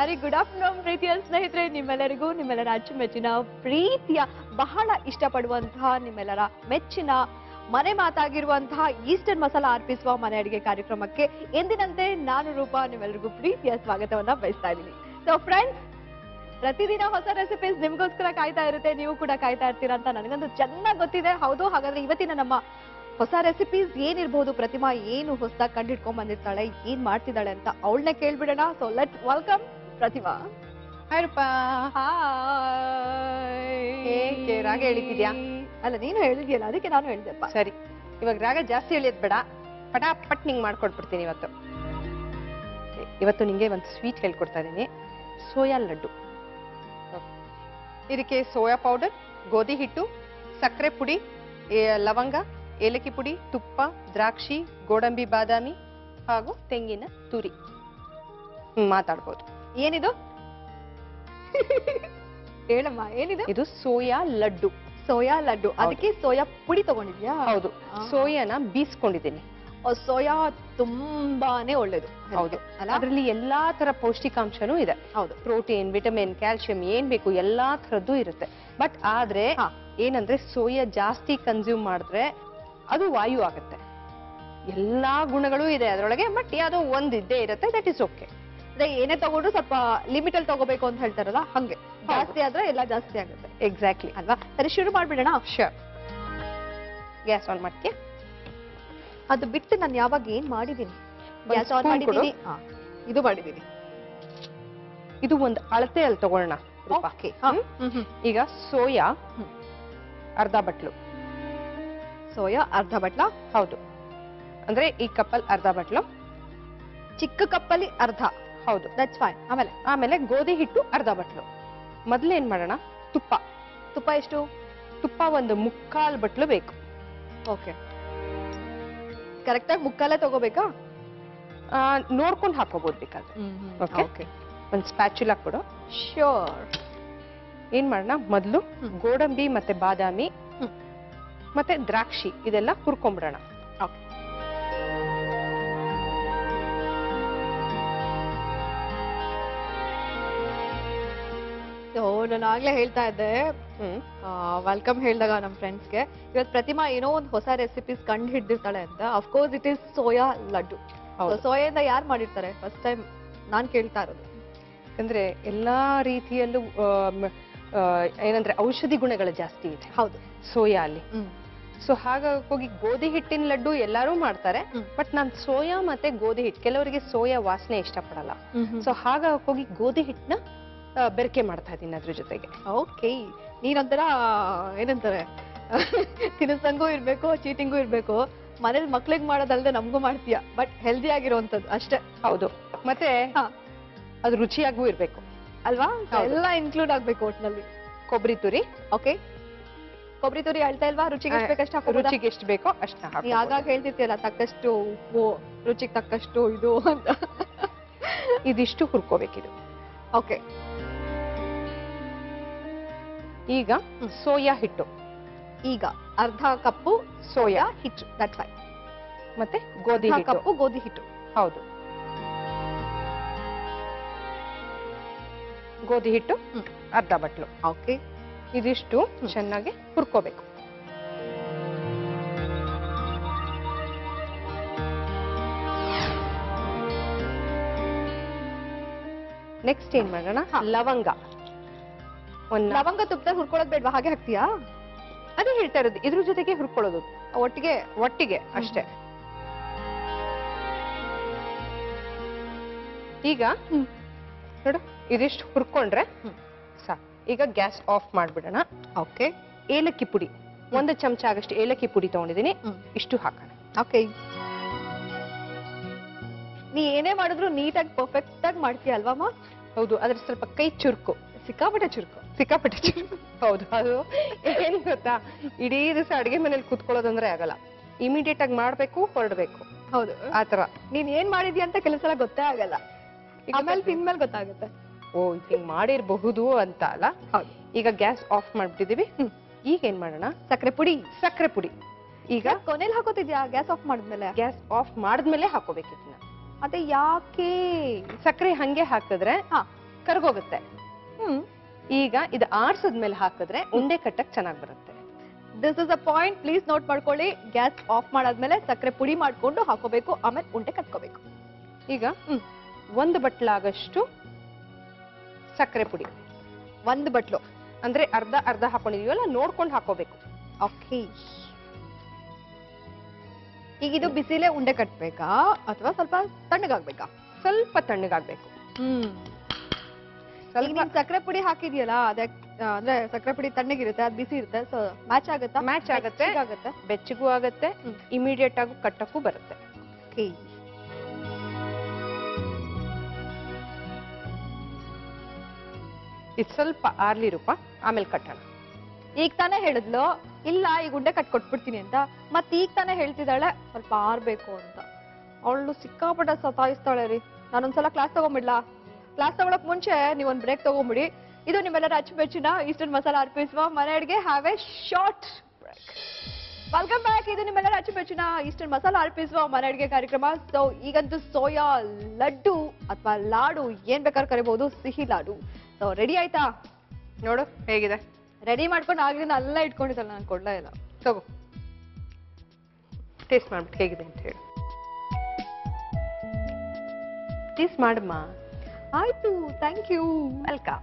Very good afternoon ಪ್ರೀತಿಯ ಸ್ನೇಹಿತರೆ, ನಿಮ್ಮೆಲ್ಲರಿಗೂ ನಿಮ್ಮೆಲ್ಲರ ಅಚ್ಚುಮೆಚ್ಚಿನ ಪ್ರೀತಿಯ ಬಹಳ ಇಷ್ಟಪಡುವಂತಹ ನಿಮ್ಮೆಲ್ಲರ ಮೆಚ್ಚಿನ ಮನೆ ಮಾತಾಗಿರುವಂತಹ ಈಸ್ಟರ್ನ್ ಮಸಾಲಾ ಅರ್ಪಿಸುವ ಮನೆ ಅಡಿಗೆ ಕಾರ್ಯಕ್ರಮಕ್ಕೆ ಎಂದಿನಂತೆ ನಾನು ರೂಪಾ ನಿಮ್ಮೆಲ್ಲರಿಗೂ ಪ್ರೀತಿಯ ಸ್ವಾಗತವನ್ನ ಬಯಸ್ತಾ ಇದ್ದೀನಿ. ಸೊ ಫ್ರೆಂಡ್ಸ್, ಪ್ರತಿದಿನ ಹೊಸ ರೆಸಿಪೀಸ್ ನಿಮ್ಗೋಸ್ಕರ ಕಾಯ್ತಾ ಇರುತ್ತೆ, ನೀವು ಕೂಡ ಕಾಯ್ತಾ ಇರ್ತೀರಾ ಅಂತ ನನಗಂತೂ ಚೆನ್ನಾಗಿ ಗೊತ್ತಿದೆ. ಹೌದು, ಹಾಗಾದ್ರೆ ಇವತ್ತಿನ ನಮ್ಮ ಹೊಸ ರೆಸಿಪೀಸ್ ಏನಿರಬಹುದು, ಪ್ರತಿಮಾ ಏನು ಹೊಸದಾಗಿ ಕಂಡಿಡ್ಕೊಂಡ್ ಬಂದಿರ್ತಾಳೆ, ಏನ್ ಮಾಡ್ತಿದ್ದಾಳೆ ಅಂತ ಅವಳನ್ನ ಕೇಳ್ಬಿಡೋಣ. So let's welcome Prathima. Hi Roopa. Hi. ರಾಗ ಹೇಳಿದ್ಯಾ? ಅಲ್ಲ, ನೀನು ಹೇಳಿದ್ಯಲ್ಲ, ಅದಕ್ಕೆ ನಾನು ಹೇಳಿದೆಪ್ಪ. ಸರಿ, ಇವಾಗ ರಾಗ ಜಾಸ್ತಿ ಹೇಳಿದ್ ಬೇಡ, ಪಟಾಪಟ್ ನಿಂಗೆ ಮಾಡ್ಕೊಟ್ಬಿಡ್ತೀನಿ ಇವತ್ತು. ಇವತ್ತು ನಿಂಗೆ ಒಂದು ಸ್ವೀಟ್ ಹೇಳ್ಕೊಡ್ತಾ ಇದ್ದೀನಿ, ಸೋಯಾ ಲಡ್ಡು. ಇದಕ್ಕೆ ಸೋಯಾ ಪೌಡರ್, ಗೋಧಿ ಹಿಟ್ಟು, ಸಕ್ಕರೆ ಪುಡಿ, ಲವಂಗ, ಏಲಕ್ಕಿ ಪುಡಿ, ತುಪ್ಪ, ದ್ರಾಕ್ಷಿ, ಗೋಡಂಬಿ ಬಾದಾಮಿ ಹಾಗೂ ತೆಂಗಿನ ತುರಿ. ಮಾತಾಡ್ಬೋದು. ಏನಿದು? ಹೇಳಮ್ಮ, ಏನಿದೆ? ಇದು ಸೋಯಾ ಲಡ್ಡು. ಸೋಯಾ ಲಡ್ಡು. ಅದಕ್ಕೆ ಸೋಯಾ ಪುಡಿ ತಗೊಂಡಿದ್ಯಾ? ಹೌದು, ಸೋಯಾನ ಬೀಸ್ಕೊಂಡಿದ್ದೀನಿ. ಸೋಯಾ ತುಂಬಾನೇ ಒಳ್ಳೇದು. ಹೌದು, ಅದರಲ್ಲಿ ಎಲ್ಲಾ ತರ ಪೌಷ್ಟಿಕಾಂಶನೂ ಇದೆ. ಹೌದು, ಪ್ರೋಟೀನ್, ವಿಟಮಿನ್, ಕ್ಯಾಲ್ಸಿಯಂ ಏನ್ ಬೇಕು ಎಲ್ಲಾ ತರದ್ದು ಇರುತ್ತೆ. ಬಟ್ ಆದ್ರೆ ಏನಂದ್ರೆ ಸೋಯಾ ಜಾಸ್ತಿ ಕನ್ಸ್ಯೂಮ್ ಮಾಡಿದ್ರೆ ಅದು ವಾಯು ಆಗುತ್ತೆ. ಎಲ್ಲಾ ಗುಣಗಳು ಇದೆ ಅದರೊಳಗೆ, ಬಟ್ ಯಾವ್ದೋ ಒಂದ್ ಇದ್ದೇ ಇರುತ್ತೆ. That is okay. ಅದೇ ಏನೇ ತಗೊಂಡ್ರು ಸ್ವಲ್ಪ ಲಿಮಿಟ್ ಅಲ್ಲಿ ತಗೋಬೇಕು ಅಂತ ಹೇಳ್ತಾರಲ್ಲ, ಹಂಗೆ ಜಾಸ್ತಿ ಆದ್ರೆ ಎಲ್ಲ ಜಾಸ್ತಿ ಆಗುತ್ತೆ. ಎಕ್ಸಾಕ್ಟ್ಲಿ ಅಲ್ವಾ? ಸರಿ, ಶುರು ಮಾಡ್ಬಿಡೋಣ. ಶೋರ್. ಗ್ಯಾಸ್ ಆನ್ ಮಾಡ್ತೀಯ? ಅದು ಬಿಟ್ಟು ನಾನು ಯಾವಾಗ ಏನ್ ಮಾಡಿದೀನಿ, ಗ್ಯಾಸ್ ಆನ್ ಮಾಡಿದೀನಿ, ಇದು ಮಾಡಿದೀನಿ. ಇದು ಒಂದು ಅಳತೆ ಅಲ್ಲಿ ತಗೊಳ್ಳೋಣ. ಓಕೆ. ಈಗ ಸೋಯಾ ಅರ್ಧ ಬಟ್ಲು. ಸೋಯಾ ಅರ್ಧ ಬಟ್ಲ? ಹೌದು, ಅಂದ್ರೆ ಈ ಕಪ್ಪಲ್ಲಿ ಅರ್ಧ ಬಟ್ಲು. ಚಿಕ್ಕ ಕಪ್ಪಲ್ಲಿ ಅರ್ಧ? ಹೌದು, ದಟ್ಸ್ ಫೈನ್. ಆಮೇಲೆ ಗೋಧಿ ಹಿಟ್ಟು ಅರ್ಧ ಬಟ್ಲು. ಮೊದ್ಲು ಏನ್ ಮಾಡೋಣ, ತುಪ್ಪ. ತುಪ್ಪ ಎಷ್ಟು? ತುಪ್ಪ ಒಂದು ಮುಕ್ಕಾಲ್ ಬಟ್ಲು ಬೇಕು. ಓಕೆ, ಕರೆಕ್ಟಾಗಿ ಮುಕ್ಕಾಲೇ ತಗೋಬೇಕಾ? ನೋಡ್ಕೊಂಡು ಹಾಕೋಬಹುದು ಬೇಕಾದ್ರೆ. ಓಕೆ, ಒಂದು ಸ್ಪ್ಯಾಚುಲಾ ಕೊಡು. ಶ್ಯೂರ್. ಏನ್ ಮಾಡೋಣ, ಮೊದ್ಲು ಗೋಡಂಬಿ ಮತ್ತೆ ಬಾದಾಮಿ ಮತ್ತೆ ದ್ರಾಕ್ಷಿ ಇದೆಲ್ಲ ಹುರ್ಕೊಂಡ್ಬಿಡೋಣ. ನಾನು ಆಗ್ಲೇ ಹೇಳ್ತಾ ಇದ್ದೆ, ವೆಲ್ಕಮ್ ಹೇಳ್ದಾಗ ನಮ್ ಫ್ರೆಂಡ್ಸ್ಗೆ, ಇವತ್ತು ಪ್ರತಿಮಾ ಏನೋ ಒಂದು ಹೊಸ ರೆಸಿಪೀಸ್ ಕಂಡು ಹಿಡ್ದಿರ್ತಾಳೆ ಅಂತ. Of course it is soya laddu. ಸೋಯಾದಿಂದ ಯಾರು ಮಾಡಿರ್ತಾರೆ? ಫಸ್ಟ್ ಟೈಮ್ ನಾನ್ ಕೇಳ್ತಾ ಇರೋದು. ಯಾಕಂದ್ರೆ ಎಲ್ಲಾ ರೀತಿಯಲ್ಲೂ ಏನಂದ್ರೆ ಔಷಧಿ ಗುಣಗಳು ಜಾಸ್ತಿ ಇದೆ. ಹೌದು, ಸೋಯಾ ಅಲ್ಲಿ. ಸೊ ಹಾಗಾಗಿ ಗೋಧಿ ಹಿಟ್ಟಿನ ಲಡ್ಡು ಎಲ್ಲಾರು ಮಾಡ್ತಾರೆ, ಬಟ್ ನಾನ್ ಸೋಯಾ ಮತ್ತೆ ಗೋಧಿ ಹಿಟ್ಟು, ಕೆಲವರಿಗೆ ಸೋಯಾ ವಾಸನೆ ಇಷ್ಟಪಡಲ್ಲ. ಸೊ ಹಾಗಾಗಿ ಗೋಧಿ ಹಿಟ್ಟನ್ನ ಬೆರಕೆ ಮಾಡ್ತಾ ಇದ್ದೀನಿ ಅದ್ರ ಜೊತೆಗೆ. ಓಕೆ, ನೀನೊಂಥರ ಏನಂತಾರೆ, ತಿನ್ಸಂಗೂ ಇರ್ಬೇಕು, ಚೀಟಿಂಗು ಇರ್ಬೇಕು. ಮನೇಲಿ ಮಕ್ಳಿಗೆ ಮಾಡೋದಲ್ದೆ ನಮಗೂ ಮಾಡ್ತೀಯ, ಬಟ್ ಹೆಲ್ದಿ ಆಗಿರುವಂತದ್ದು ಅಷ್ಟೇ. ಹೌದು, ಮತ್ತೆ ಅದು ರುಚಿಯಾಗೂ ಇರ್ಬೇಕು ಅಲ್ವಾ? ಎಲ್ಲ ಇನ್ಕ್ಲೂಡ್ ಆಗ್ಬೇಕು ಒಟ್ನಲ್ಲಿ. ಕೊಬ್ಬರಿ ತುರಿ. ಓಕೆ, ಕೊಬ್ಬರಿ ತುರಿ ಅಳ್ತಾ ಇಲ್ವಾ? ರುಚಿಗೆ ಎಷ್ಟು ಬೇಕಷ್ಟು ಹಾಕೋ. ರುಚಿಗೆ ಎಷ್ಟು ಬೇಕೋ ಅಷ್ಟು ಹಾಕಿ. ಆಗಾಗ ಹೇಳ್ತಿರ್ತೀಯಲ್ಲ, ತಕ್ಕಷ್ಟು ಉಪ್ಪು, ರುಚಿಗೆ ತಕ್ಕಷ್ಟು ಇದು ಅಂತ. ಇದಿಷ್ಟು ಹುರ್ಕೋಬೇಕಿದು. ಓಕೆ, ಈಗ ಸೋಯಾ ಹಿಟ್ಟು. ಈಗ ಅರ್ಧ ಕಪ್ಪು ಸೋಯಾ ಹಿಟ್ಟು. That fine. ಮತ್ತೆ ಗೋಧಿ ಕಪ್ಪು ಗೋಧಿ ಹಿಟ್ಟು. ಹೌದು, ಗೋಧಿ ಹಿಟ್ಟು ಅರ್ಧ ಬಟ್ಲು. ಓಕೆ, ಇದಿಷ್ಟು ಚೆನ್ನಾಗಿ ಹುರ್ಕೋಬೇಕು. ನೆಕ್ಸ್ಟ್ ಏನ್ ಮಾಡೋಣ, ಲವಂಗ. ಲವಂಗ ತುಪ್ಪದಲ್ಲಿ ಹುರ್ಕೊಳ್ಳೋದು ಬೇಡ್ವಾ? ಹಾಗೆ ಹಾಕ್ತೀಯಾ? ಅದೇ ಹೇಳ್ತಾ ಇರೋದು, ಇದ್ರ ಜೊತೆಗೆ ಹುರ್ಕೊಳ್ಳೋದು ಒಟ್ಟಿಗೆ ಅಷ್ಟೇ. ಈಗ ನೋಡು, ಇದಿಷ್ಟು ಹುರ್ಕೊಂಡ್ರೆ ಸಾಕು. ಈಗ ಗ್ಯಾಸ್ ಆಫ್ ಮಾಡ್ಬಿಡೋಣ. ಓಕೆ, ಏಲಕ್ಕಿ ಪುಡಿ 1 ಚಮಚ ಆಗಷ್ಟು ಏಲಕ್ಕಿ ಪುಡಿ ತಗೊಂಡಿದ್ದೀನಿ, ಇಷ್ಟು ಹಾಕೋಣ. ಓಕೆ, ನೀ ಏನೇ ಮಾಡಿದ್ರು ನೀಟಾಗಿ ಪರ್ಫೆಕ್ಟ್ ಆಗಿ ಮಾಡ್ತೀಯ ಅಲ್ವಮ್ಮ? ಹೌದು, ಅದ್ರ ಸ್ವಲ್ಪ ಕೈ ಚುರುಕು, ಸಿಕ್ಕಾಪಟ್ಟೆ ಚುರುಕು. ಹೌದು, ಅದು ಏನ್ ಗೊತ್ತಾ, ಇಡೀ ದಿವಸ ಅಡಿಗೆ ಮನೇಲಿ ಕೂತ್ಕೊಳ್ಳೋದಂದ್ರೆ ಆಗಲ್ಲ. ಇಮಿಡಿಯೇಟ್ ಆಗಿ ಮಾಡ್ಬೇಕು, ಹೊರಡ್ಬೇಕು. ಹೌದು, ಆತರ. ನೀನ್ ಏನ್ ಮಾಡಿದ್ಯಾ ಅಂತ ಕೆಲಸ ಗೊತ್ತೇ ಆಗಲ್ಲ, ಆಮೇಲೆ ತಿಂದ್ಮೇಲೆ ಗೊತ್ತಾಗುತ್ತೆ. ಓ, ಹಿಂಗ್ ಮಾಡಿರಬಹುದು ಅಂತ ಅಲ್ಲ. ಈಗ ಗ್ಯಾಸ್ ಆಫ್ ಮಾಡ್ಬಿಟ್ಟಿದೀವಿ. ಈಗ ಏನ್ ಮಾಡೋಣ, ಸಕ್ಕರೆ ಪುಡಿ. ಈಗ ಕೊನೆಯಲ್ಲಿ ಹಾಕೋತಿದ್ಯಾ? ಗ್ಯಾಸ್ ಆಫ್ ಮಾಡಿದ್ಮೇಲೆ? ಗ್ಯಾಸ್ ಆಫ್ ಮಾಡಿದ್ಮೇಲೆ ಹಾಕೋಬೇಕಿದ್ನ. ಅದೇ ಯಾಕೆ? ಸಕ್ಕರೆ ಹಂಗೆ ಹಾಕಿದ್ರೆ ಕರ್ಗೋಗುತ್ತೆ. ಈಗ ಇದು ಆರ್ಸದ್ಮೇಲೆ ಹಾಕಿದ್ರೆ ಉಂಡೆ ಕಟ್ಟಕ್ ಚೆನ್ನಾಗಿ ಬರುತ್ತೆ. This is a point, please note ಮಾಡ್ಕೊಳ್ಳಿ. ಗ್ಯಾಸ್ ಆಫ್ ಮಾಡಾದ್ಮೇಲೆ ಸಕ್ಕರೆ ಪುಡಿ ಮಾಡ್ಕೊಂಡು ಹಾಕೋಬೇಕು, ಆಮೇಲೆ ಉಂಡೆ ಕಟ್ಕೋಬೇಕು. ಈಗ 1 ಬಟ್ಲಾಗಷ್ಟು ಸಕ್ಕರೆ ಪುಡಿ, 1 ಬಟ್ಲು ಅಂದ್ರೆ ಅರ್ಧ ಅರ್ಧ ಹಾಕೊಂಡಿದೀವಲ್ಲ, ನೋಡ್ಕೊಂಡು ಹಾಕೋಬೇಕು. ಓಕೆ. ಈಗ ಇದು ಬಿಸಿಲೇ ಉಂಡೆ ಕಟ್ಬೇಕಾ ಅಥವಾ ಸ್ವಲ್ಪ ತಣ್ಣಗಾಗ್ಬೇಕಾ? ಸ್ವಲ್ಪ ತಣ್ಣಗಾಗ್ಬೇಕು. ಸ್ವಲ್ಪ ಸಕ್ಕರೆ ಪುಡಿ ಹಾಕಿದ್ಯಲ್ಲ, ಅದಕ್ಕೆ ಅಂದ್ರೆ ಸಕ್ಕರೆ ಪುಡಿ ತಣ್ಣಗಿರುತ್ತೆ, ಅದು ಬಿಸಿ ಇರುತ್ತೆ, ಸೊ ಮ್ಯಾಚ್ ಆಗುತ್ತಾ? ಮ್ಯಾಚ್ ಆಗುತ್ತೆ, ಬೆಚ್ಚಗೂ ಆಗುತ್ತೆ, ಇಮಿಡಿಯೇಟ್ ಆಗಿ ಕಟ್ಟಕ್ಕೂ ಬರುತ್ತೆ. ಓಕೆ. ಇದು ಸ್ವಲ್ಪ ಆರ್ಲಿ ರೂಪ, ಆಮೇಲೆ ಕಟ್ಟೋಣ. ಈಗ ತಾನೇ ಹೇಳಿದ್ಲು ಇಲ್ಲ ಈಗ ಉಂಡೆ ಕಟ್ಕೊಟ್ಬಿಡ್ತೀನಿ ಅಂತ, ಮತ್ತೆ ಈಗ ತಾನೇ ಹೇಳ್ತಿದ್ದಾಳೆ ಸ್ವಲ್ಪ ಆರ್ಬೇಕು ಅಂತ. ಅವಳು ಸಿಕ್ಕಾಪಟ್ಟೆ ಸತಾಯಿಸ್ತಾಳೆ ರೀ. ನಾನೊಂದ್ಸಲ ಕ್ಲಾಸ್ ತಗೊಂಬಿಡ್ಲಾ? ಕ್ಲಾಸ್ ತಗೊಳಕ್ ಮುಂಚೆ ನೀವೊಂದ್ ಬ್ರೇಕ್ ತಗೊಂಬಿಡಿ. ಇದು ನಿಮ್ಮೆಲ್ಲರ ಅಚ್ಚುಮೆಚ್ಚಿನ ಈಸ್ಟರ್ನ್ ಮಸಾಲಾ ಅರ್ಪಿಸುವ ಮನೆ ಅಡಿಗೆ. Have a short break. Welcome back. ಇದು ನಿಮ್ಮೆಲ್ಲರ ಅಚ್ಚುಮೆಚ್ಚಿನ ಈಸ್ಟರ್ನ್ ಮಸಾಲಾ ಅರ್ಪಿಸುವ ಮನೆ ಅಡಿಗೆ ಕಾರ್ಯಕ್ರಮ. ಸೊ ಈಗಂತೂ ಸೋಯಾ ಲಡ್ಡು ಅಥವಾ ಲಾಡು ಏನ್ ಬೇಕಾದ್ರೂ ಕರಿಬಹುದು, ಸಿಹಿ ಲಾಡು. ಸೊ ರೆಡಿ ಆಯ್ತಾ? ನೋಡು ಹೇಗಿದೆ. ರೆಡಿ ಮಾಡ್ಕೊಂಡು ಆಗ್ಲಿಂದ ಅಲ್ಲ ಇಟ್ಕೊಂಡಿದ್ದಲ್ಲ, ನಾನು ಕೊಡ್ಲಾ ಇಲ್ಲ. ತಗೋ, ಟೇಸ್ಟ್ ಮಾಡ್ಬಿಟ್ಟು ಹೇಗಿದೆ ಅಂತ ಹೇಳಿ. ಟೇಸ್ಟ್ ಮಾಡಮ್ಮ. ಆಯ್ತು, thank you, welcome.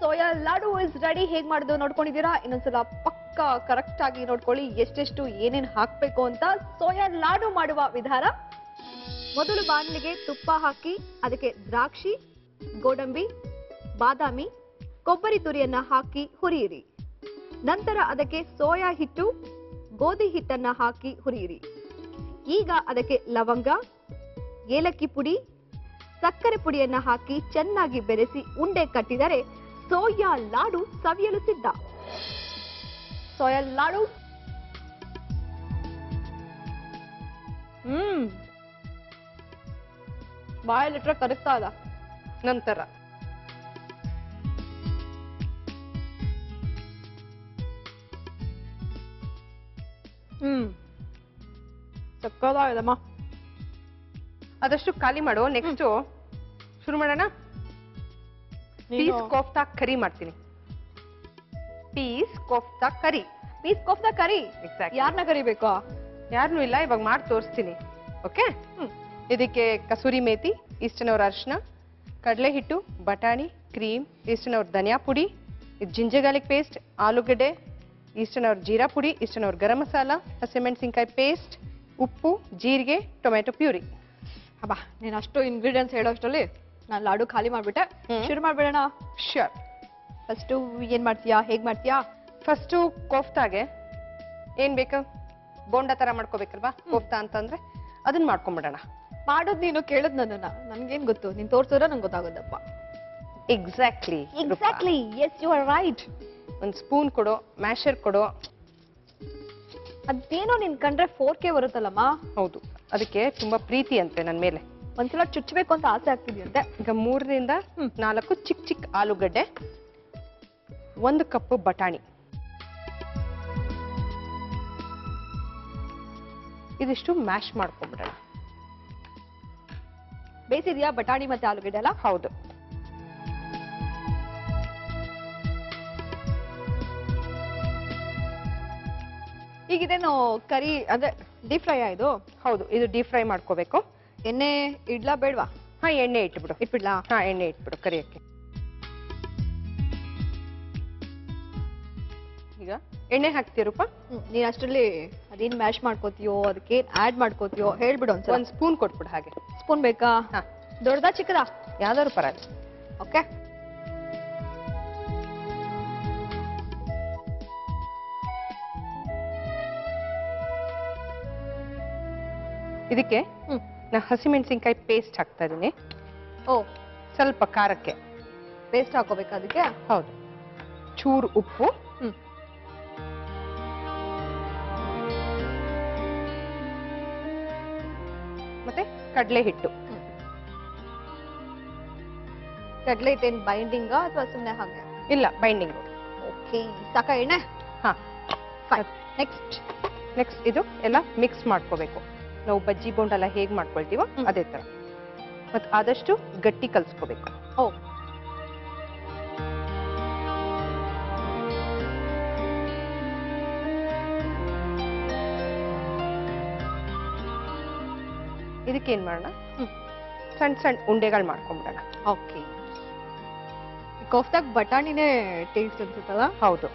Soya laddu is ready. ಹೇಗ್ ಮಾಡೋದು ನೋಡ್ಕೊಂಡಿದ್ದೀರಾ? ಇನ್ನೊಂದ್ಸಲ ಪಕ್ಕ ಕರೆಕ್ಟ್ ಆಗಿ ನೋಡ್ಕೊಳ್ಳಿ ಎಷ್ಟೆಷ್ಟು ಏನೇನ್ ಹಾಕ್ಬೇಕು ಅಂತ. ಸೋಯಾ ಲಾಡು ಮಾಡುವ ವಿಧಾನ: ಮೊದಲು ಬಾಣಲಿಗೆ ತುಪ್ಪ ಹಾಕಿ ಅದಕ್ಕೆ ದ್ರಾಕ್ಷಿ, ಗೋಡಂಬಿ, ಬಾದಾಮಿ, ಕೊಬ್ಬರಿ ತುರಿಯನ್ನ ಹಾಕಿ ಹುರಿಯಿರಿ. ನಂತರ ಅದಕ್ಕೆ ಸೋಯಾ ಹಿಟ್ಟು, ಗೋಧಿ ಹಿಟ್ಟನ್ನ ಹಾಕಿ ಹುರಿಯಿರಿ. ಈಗ ಅದಕ್ಕೆ ಲವಂಗ, ಏಲಕ್ಕಿ ಪುಡಿ, ಸಕ್ಕರೆ ಪುಡಿಯನ್ನ ಹಾಕಿ ಚೆನ್ನಾಗಿ ಬೆರೆಸಿ ಉಂಡೆ ಕಟ್ಟಿದರೆ ಸೋಯಾ ಲಾಡು ಸವಿಯಲು ಸಿದ್ಧ. ಸೋಯಾ ಲಾಡು ಬಾಯಲ್ಲಿಟ್ರೆ ಕರಗ್ತಾ ಇಲ್ಲ. ನಂತರ ಸಕ್ಕದಾಗಿದಮ್ಮ. ಅದಷ್ಟು ಖಾಲಿ ಮಾಡು. ನೆಕ್ಸ್ಟ್ ಶುರು ಮಾಡೋಣ. ಪೀಸ್ ಕೋಫ್ತಾ ಕರಿ ಮಾಡ್ತೀನಿ. ಪೀಸ್ ಕೋಫ್ತಾ ಕರಿ. ಪೀಸ್ ಕೋಫ್ತಾ ಕರಿ ಯಾರನ್ನ ಕರಿಬೇಕು? ಯಾರನ್ನೂ ಇಲ್ಲ, ಇವಾಗ ಮಾಡಿ ತೋರಿಸ್ತೀನಿ. ಓಕೆ. ಇದಕ್ಕೆ ಕಸೂರಿ ಮೇಥಿ, ಈಸ್ಟರ್ನವ್ರ ಅರಿಶಿನ, ಕಡಲೆ ಹಿಟ್ಟು, ಬಟಾಣಿ, ಕ್ರೀಮ್, ಈಸ್ಟರ್ನವ್ರ ಧನಿಯಾ ಪುಡಿ, ಇದು ಜಿಂಜರ್ ಗಾರ್ಲಿಕ್ ಪೇಸ್ಟ್, ಆಲೂಗಡ್ಡೆ, ಈಸ್ಟರ್ನವ್ರ ಜೀರಾ ಪುಡಿ, ಈಸ್ಟರ್ನವ್ರ ಗರಂ ಮಸಾಲ, ಹಸಿಮೆಣಸಿನ್ಕಾಯಿ ಪೇಸ್ಟ್, ಉಪ್ಪು, ಜೀರಿಗೆ, ಟೊಮೆಟೊ ಪ್ಯೂರಿ. ಅಬ್ಬಾ, ನೀನ್ ಅಷ್ಟು ಇಂಗ್ರೀಡಿಯೆಂಟ್ಸ್ ಹೇಳೋಷ್ಟರಲ್ಲಿ ನಾನು ಲಾಡು ಖಾಲಿ ಮಾಡ್ಬಿಟ್ಟೆ. ಶುರು ಮಾಡ್ಬಿಡೋಣ. ಶ್ಯೂರ್. ಫಸ್ಟು ಏನ್ ಮಾಡ್ತೀಯಾ, ಹೇಗ್ ಮಾಡ್ತೀಯಾ? ಫಸ್ಟು ಕೋಫ್ತಾಗೆ ಏನ್ ಬೇಕು? ಬೋಂಡ ತರ ಮಾಡ್ಕೋಬೇಕಲ್ವಾ ಕೋಫ್ತಾ ಅಂತಂದ್ರೆ, ಅದನ್ನ ಮಾಡ್ಕೊಂಡ್ಬಿಡೋಣ. ಮಾಡೋದ್ ನೀನು ಕೇಳದ್ ನನ್ನನ್ನ, ನನ್ಗೇನ್ ಗೊತ್ತು? ನೀನ್ ತೋರ್ಸಿದ್ರೆ ನಂಗೆ ಗೊತ್ತಾಗೋದಪ್ಪ. Exactly. Yes, you are right. ಒಂದ್ ಸ್ಪೂನ್ ಕೊಡು, ಮ್ಯಾಶರ್ ಕೊಡು. ಅದೇನೋ ನಿನ್ ಕಂಡ್ರೆ 4K ಬರುತ್ತಲ್ಲಮ್ಮ. ಹೌದು, ಅದಕ್ಕೆ ತುಂಬಾ ಪ್ರೀತಿ ಅಂತೆ ನನ್ ಮೇಲೆ. ಒಂದ್ಸಲ ಚುಚ್ಚಬೇಕು ಅಂತ ಆಸೆ ಆಗ್ತಿದ್ಯಂತೆ. ಈಗ 3 ರಿಂದ 4 ಚಿಕ್ಕ ಚಿಕ್ಕ ಆಲೂಗಡ್ಡೆ, 1 ಕಪ್ ಬಟಾಣಿ, ಇದಿಷ್ಟು ಮ್ಯಾಶ್ ಮಾಡ್ಕೊಂಡ್ಬಿಡೋಣ. ಬೇಯಿಸಿದ್ಯಾ ಬಟಾಣಿ ಮತ್ತೆ ಆಲೂಗಡ್ಡೆ ಅಲ್ಲ? ಹೌದು. ಈಗ ಇದೇನು ಕರಿ ಅಂದ್ರೆ ಡೀಪ್ ಫ್ರೈ ಇದು? ಹೌದು, ಇದು ಡೀಪ್ ಫ್ರೈ ಮಾಡ್ಕೋಬೇಕು. ಎಣ್ಣೆ ಇಡ್ಲಾ ಬೇಡ್ವಾ? ಹಾ, ಎಣ್ಣೆ ಇಟ್ಬಿಡು. ಇಟ್ಬಿಡ್ಲಾ? ಹಾ, ಎಣ್ಣೆ ಇಟ್ಬಿಡು ಕರಿಯಕ್ಕೆ. ಈಗ ಎಣ್ಣೆ ಹಾಕ್ತೀರಪ್ಪ. ನೀನ್ ಅಷ್ಟರಲ್ಲಿ ಅದೇನ್ ಮ್ಯಾಶ್ ಮಾಡ್ಕೋತೀಯೋ, ಅದಕ್ಕೆ ಆಡ್ ಮಾಡ್ಕೋತೀಯೋ ಹೇಳ್ಬಿಡು. ಒಂದ್ ಸ್ಪೂನ್ ಕೊಟ್ಬಿಡು. ಹಾಗೆ ಸ್ಪೂನ್ ಬೇಕಾ? ಹಾ. ದೊಡ್ಡದಾ ಚಿಕ್ಕದಾ? ಯಾವ್ದಾದ್ರು ಪರವಾಗಿಲ್ಲ. ಓಕೆ. ಇದಕ್ಕೆ ನಾ ಹಸಿಮೆಣಸಿನ್ಕಾಯಿ ಪೇಸ್ಟ್ ಹಾಕ್ತಾ ಇದೀನಿ. ಓ, ಸ್ವಲ್ಪ ಖಾರಕ್ಕೆ ಪೇಸ್ಟ್ ಹಾಕೋಬೇಕಾ ಅದಕ್ಕೆ? ಹೌದು. ಚೂರು ಉಪ್ಪು, ಮತ್ತೆ ಕಡಲೆ ಹಿಟ್ಟು. ಕಡಲೆ ಹಿಟ್ಟೇನ್ ಬೈಂಡಿಂಗ್ ಅಥವಾ ಸುಮ್ಮನೆ ಹಾಗೆ? ಇಲ್ಲ, ಬೈಂಡಿಂಗ್. ಓಕೆ, ಸಾಕ ಎಣ್ಣೆ? ಹಾ, ಫೈನ್. ನೆಕ್ಸ್ಟ್ ಇದು ಎಲ್ಲ ಮಿಕ್ಸ್ ಮಾಡ್ಕೋಬೇಕು. ನಾವು ಬಜ್ಜಿ ಬೋಂಡ ಎಲ್ಲ ಹೇಗ್ ಮಾಡ್ಕೊಳ್ತೀವೋ ಅದೇ ತರ. ಮತ್ತೆ ಆದಷ್ಟು ಗಟ್ಟಿ ಕಲ್ಸ್ಕೋಬೇಕು. ಓ ಇದಕ್ಕೆ ಏನ್ ಮಾಡೋಣ, ಸಣ್ಣ ಸಣ್ಣ ಉಂಡೆಗಳು ಮಾಡ್ಕೊಂಡ್ಬಿಡೋಣ. ಓಕೆ. ಕೋಫ್ತಾಗ ಬಟಾಣಿನೇ ಟೇಸ್ಟ್ ಅನ್ಸುತ್ತಲ್ಲ? ಹೌದು.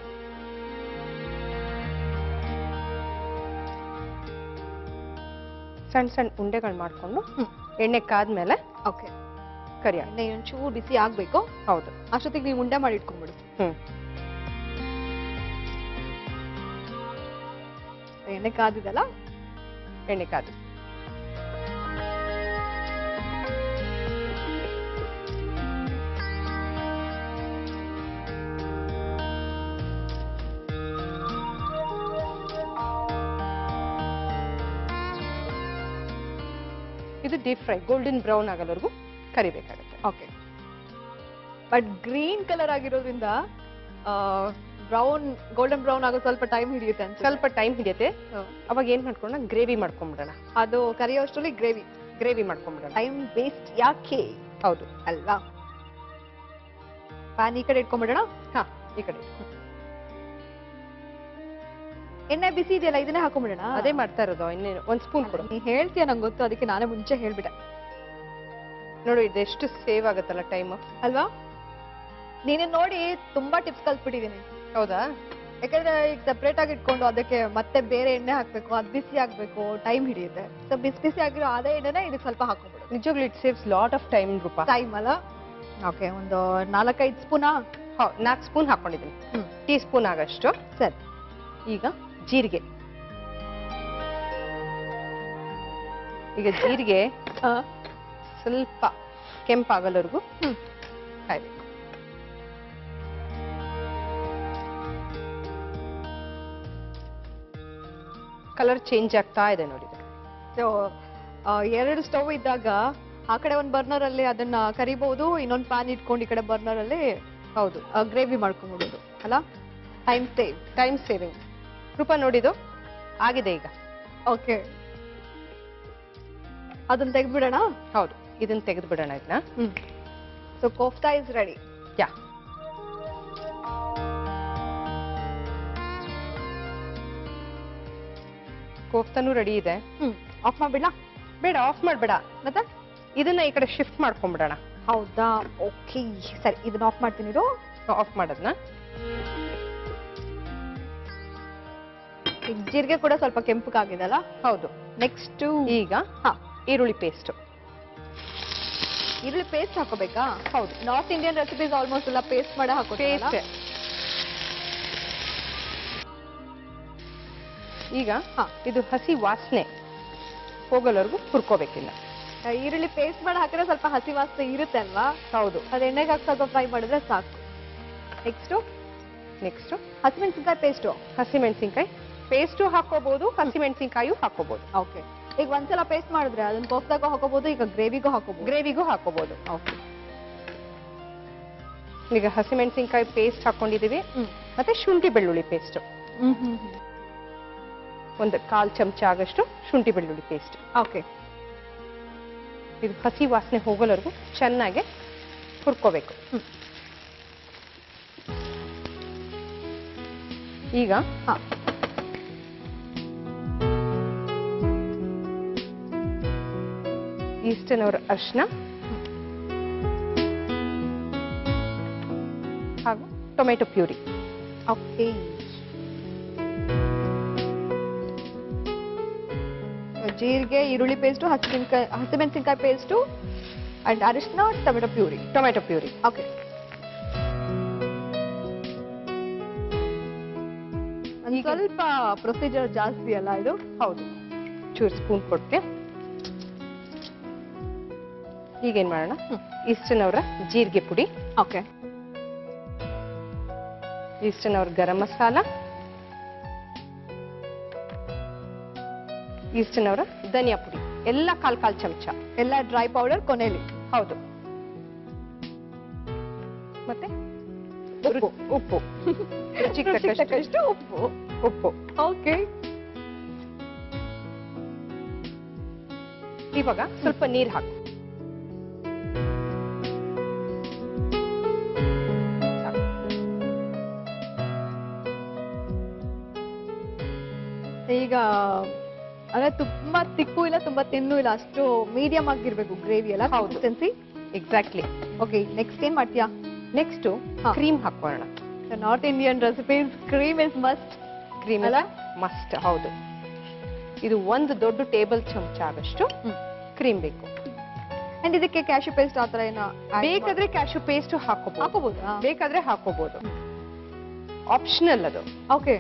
ಸಣ್ಣ ಸಣ್ಣ ಉಂಡೆಗಳು ಮಾಡ್ಕೊಂಡು ಎಣ್ಣೆ ಕಾದ್ಮೇಲೆ ಓಕೆ ಕರಿಯ ಎಣ್ಣೆ ಒಂಚೂರು ಬಿಸಿ ಆಗ್ಬೇಕು. ಹೌದು. ಅಷ್ಟೊತ್ತಿಗೆ ನೀವು ಉಂಡೆ ಮಾಡಿ ಇಟ್ಕೊಂಡ್ಬಿಡು. ಎಣ್ಣೆ ಕಾದಿದಲ್ಲ? ಎಣ್ಣೆ ಕಾದು ಇದು ಡೀಪ್ ಫ್ರೈ ಗೋಲ್ಡನ್ ಬ್ರೌನ್ ಆಗೋವರೆಗೂ ಕರಿಬೇಕಾಗುತ್ತೆ. ಓಕೆ. ಬಟ್ ಗ್ರೀನ್ ಕಲರ್ ಆಗಿರೋದ್ರಿಂದ ಬ್ರೌನ್ ಗೋಲ್ಡನ್ ಬ್ರೌನ್ ಆಗೋ ಸ್ವಲ್ಪ ಟೈಮ್ ಹಿಡಿಯುತ್ತೆ ಅಂತ. ಸ್ವಲ್ಪ ಟೈಮ್ ಹಿಡಿಯುತ್ತೆ. ಅವಾಗ ಏನ್ ಮಾಡ್ಕೊಂಡ ಗ್ರೇವಿ ಮಾಡ್ಕೊಂಡ್ಬಿಡೋಣ. ಅದು ಕರಿಯೋಷ್ಟರಲ್ಲಿ ಗ್ರೇವಿ ಮಾಡ್ಕೊಂಡ್ಬಿಡೋಣ. ಟೈಮ್ ವೇಸ್ಟ್ ಯಾಕೆ? ಹೌದು ಅಲ್ವಾ? ಪ್ಯಾನ್ ಈ ಕಡೆ ಇಟ್ಕೊಂಡ್ಬಿಡೋಣ. ಹಾ, ಈ ಕಡೆ ಎಣ್ಣೆ ಬಿಸಿ ಇದೆಯಲ್ಲ, ಇದನ್ನೇ ಹಾಕೊಂಡ್ಬಿಡೋಣ. ಅದೇ ಮಾಡ್ತಾ ಇರೋದು. ಇನ್ನೇನು ಒಂದ್ ಸ್ಪೂನ್ ಕೊಡು. ನೀ ಹೇಳ್ತೀಯ ನಂಗೆ ಗೊತ್ತು, ಅದಕ್ಕೆ ನಾನೇ ಮುಂಚೆ ಹೇಳ್ಬಿಟ್ಟೆ. ನೋಡು ಇದೆಷ್ಟು ಸೇವ್ ಆಗುತ್ತಲ್ಲ ಟೈಮ್ ಅಲ್ವಾ? ನೀನು ನೋಡಿ ತುಂಬಾ ಟಿಪ್ಸ್ ಕಲ್ತ್ಬಿಟ್ಟಿದೀನಿ. ಹೌದಾ? ಯಾಕಂದ್ರೆ ಈಗ ಸೆಪರೇಟ್ ಆಗಿ ಇಟ್ಕೊಂಡು ಅದಕ್ಕೆ ಮತ್ತೆ ಬೇರೆ ಎಣ್ಣೆ ಹಾಕ್ಬೇಕು, ಅದು ಬಿಸಿ ಆಗ್ಬೇಕು, ಟೈಮ್ ಹಿಡಿಯುತ್ತೆ. ಸೊ ಬಿಸಿ ಬಿಸಿ ಆಗಿರೋ ಅದೇ ಎಣ್ಣೆನ ಇದಕ್ಕೆ ಸ್ವಲ್ಪ ಹಾಕೊಂಡ್ಬಿಡು. ನಿಜವಾಗ್ಲೂ it saves lot of time Roopa. Time ಅಲ್ಲ? ಓಕೆ. ಒಂದು 4-5 ಸ್ಪೂನಾ? 4 ಸ್ಪೂನ್ ಹಾಕೊಂಡಿದ್ದೀನಿ. ಟೀ ಸ್ಪೂನ್ ಆಗಷ್ಟು. ಸರಿ. ಈಗ ಜೀರಿಗೆ. ಸ್ವಲ್ಪ ಕೆಂಪಾಗಲವರೆಗೂ ಕಾಯ್ಬೇಕು. ಕಲರ್ ಚೇಂಜ್ ಆಗ್ತಾ ಇದೆ ನೋಡಿ. ಸೊ 2 ಸ್ಟವ್ ಇದ್ದಾಗ ಆ ಕಡೆ ಒಂದು ಬರ್ನರ್ ಅಲ್ಲಿ ಅದನ್ನ ಕರಿಬಹುದು, ಇನ್ನೊಂದು ಪ್ಯಾನ್ ಇಟ್ಕೊಂಡು ಈ ಕಡೆ ಬರ್ನರ್ ಅಲ್ಲಿ ಹೌದು ಗ್ರೇವಿ ಮಾಡ್ಕೊಂಡ್ಬಿಡೋದು ಅಲ್ಲ? Time saving. ರೂಪಾ ನೋಡಿದು ಆಗಿದೆ ಈಗ. ಓಕೆ. ಅದನ್ನ ತೆಗೆದ್ಬಿಡೋಣ. ಹೌದು, ಇದನ್ನ ತೆಗೆದು ಬಿಡೋಣ ಇದನ್ನ. So kofta is ready. Yeah. ಕೋಫ್ತಾನು ರೆಡಿ ಇದೆ. ಆಫ್ ಮಾಡ್ಬಿಡ್ಲಾ? ಬೇಡ, ಆಫ್ ಮಾಡ್ಬೇಡ. ಮತ್ತೆ ಇದನ್ನ ಈ ಕಡೆ ಶಿಫ್ಟ್ ಮಾಡ್ಕೊಂಡ್ಬಿಡೋಣ. ಹೌದಾ? ಓಕೆ ಸರಿ, ಇದನ್ನ ಆಫ್ ಮಾಡ್ತೀನಿ. ಆಫ್ ಮಾಡೋದನ್ನ. ಜೀರಿಗೆ ಕೂಡ ಸ್ವಲ್ಪ ಕೆಂಪಗಾಗಿದೆಲ್ಲ? ಹೌದು. ನೆಕ್ಸ್ಟ್ ಈಗ ಈರುಳ್ಳಿ ಪೇಸ್ಟ್. ಈರುಳ್ಳಿ ಪೇಸ್ಟ್ ಹಾಕೋಬೇಕಾ? ಹೌದು. ನಾರ್ತ್ ಇಂಡಿಯನ್ ರೆಸಿಪೀಸ್ ಆಲ್ಮೋಸ್ಟ್ ಎಲ್ಲ ಪೇಸ್ಟ್ ಮಾಡಿ ಹಾಕೋತೀವಿ. ಈಗ ಇದು ಹಸಿ ವಾಸನೆ ಹೋಗಲವರೆಗೂ ಹುರ್ಕೋಬೇಕಿಲ್ಲ. ಈರುಳ್ಳಿ ಪೇಸ್ಟ್ ಮಾಡಿ ಹಾಕಿದ್ರೆ ಸ್ವಲ್ಪ ಹಸಿ ವಾಸನೆ ಇರುತ್ತೆ ಅಲ್ವಾ? ಹೌದು. ಅದು ಎಣ್ಣೆಗೆ ಹಾಕಿ ಸ್ವಲ್ಪ ಫ್ರೈ ಮಾಡಿದ್ರೆ ಸಾಕು. ನೆಕ್ಸ್ಟ್ ಹಸಿಮೆಣಸಿನ್ಕಾಯಿ ಪೇಸ್ಟು. ಹಸಿಮೆಣಸಿನ್ಕಾಯಿ ಪೇಸ್ಟು ಹಾಕೋಬಹುದು, ಹಸಿಮೆಣಸಿನ್ಕಾಯಿ ಹಾಕೋಬಹುದು. ಓಕೆ. ಈಗ ಒಂದ್ಸಲ ಪೇಸ್ಟ್ ಮಾಡಿದ್ರೆ ಅದನ್ನ ಕೋಫ್ತಾಗೂ ಹಾಕೋಬಹುದು, ಈಗ ಗ್ರೇವಿಗೂ ಹಾಕೋಬಹುದು. ಓಕೆ. ಈಗ ಹಸಿಮೆಣಸಿನ್ಕಾಯಿ ಪೇಸ್ಟ್ ಹಾಕೊಂಡಿದೀವಿ. ಮತ್ತೆ ಶುಂಠಿ ಬೆಳ್ಳುಳ್ಳಿ ಪೇಸ್ಟ್. ಒಂದು 1/4 ಚಮಚ ಆಗಷ್ಟು ಶುಂಠಿ ಬೆಳ್ಳುಳ್ಳಿ ಪೇಸ್ಟ್. ಓಕೆ. ಇದು ಹಸಿ ವಾಸನೆ ಹೋಗೋವರೆಗೂ ಚೆನ್ನಾಗಿ ಹುರ್ಕೋಬೇಕು. ಈಗ ಈಸ್ಟರ್ನ್ ಅವರ ಅರಿಶಿನ ಹಾಗೂ ಟೊಮೆಟೊ ಪ್ಯೂರಿ. ಓಕೆ. ಜೀರಿಗೆ, ಈರುಳ್ಳಿ ಪೇಸ್ಟು, ಹಸಿಮೆಣಸಿನ್ಕಾಯಿ ಪೇಸ್ಟು ಅಂಡ್ ಅರಿಶಿನ, ಟೊಮೆಟೊ ಪ್ಯೂರಿ. ಓಕೆ. ಸ್ವಲ್ಪ ಪ್ರೊಸೀಜರ್ ಜಾಸ್ತಿ ಅಲ್ಲ ಇದು? ಹೌದು. ಚೂರು ಸ್ಪೂನ್ ಕೊಡ್ತೆ. ಈಗೇನ್ ಮಾಡೋಣ, ಈಸ್ಟರ್ನ್ ಅವರ ಜೀರಿಗೆ ಪುಡಿ. ಓಕೆ. ಈಸ್ಟರ್ನ್ ಅವರ ಗರಂ ಮಸಾಲ, ಈಸ್ಟರ್ನ್ ಅವರ ಧನಿಯಾ ಪುಡಿ ಎಲ್ಲ 1/4 ಚಮಚ. ಎಲ್ಲ ಡ್ರೈ ಪೌಡರ್ ಕೊನೆಯಲ್ಲಿ? ಹೌದು. ಮತ್ತೆ ಉಪ್ಪು ರುಚಿಗೆ ತಕ್ಕಷ್ಟು ಉಪ್ಪು. ಓಕೆ. ಇವಾಗ ಸ್ವಲ್ಪ ನೀರು ಹಾಕು. ಅಂದ್ರೆ ತುಂಬಾ ತಿಕ್ಕು ಇಲ್ಲ ತುಂಬಾ ತಿನ್ನು ಇಲ್ಲ, ಅಷ್ಟು ಮೀಡಿಯಂ ಆಗಿರ್ಬೇಕು ಗ್ರೇವಿ ಎಲ್ಲ ಕನ್ಸಿಸ್ಟೆನ್ಸಿ. ಎಕ್ಸಾಕ್ಟ್ಲಿ. ಓಕೆ, ನೆಕ್ಸ್ಟ್ ಏನ್ ಮಾಡ್ತೀಯಾ? ನೆಕ್ಸ್ಟ್ ಕ್ರೀಮ್ ಹಾಕೋಣ. North Indian recipes cream is must. Cream ಅಲ್ಲ ಮಸ್ಟ್, ಹೌದು. ಇದು ಒಂದು ದೊಡ್ಡ ಟೇಬಲ್ ಚಮಚ ಆಗಷ್ಟು ಕ್ರೀಮ್ ಬೇಕು. ಅಂಡ್ ಇದಕ್ಕೆ ಕ್ಯಾಶ್ಯೂ ಪೇಸ್ಟ್ ಆತರ ಏನೋ ಬೇಕಾದ್ರೆ ಕ್ಯಾಶ್ಯೂ ಪೇಸ್ಟ್ ಹಾಕೋಬಹುದು, ಬೇಕಾದ್ರೆ ಹಾಕೋಬಹುದು, ಆಪ್ಷನಲ್ ಅದು. ಓಕೆ,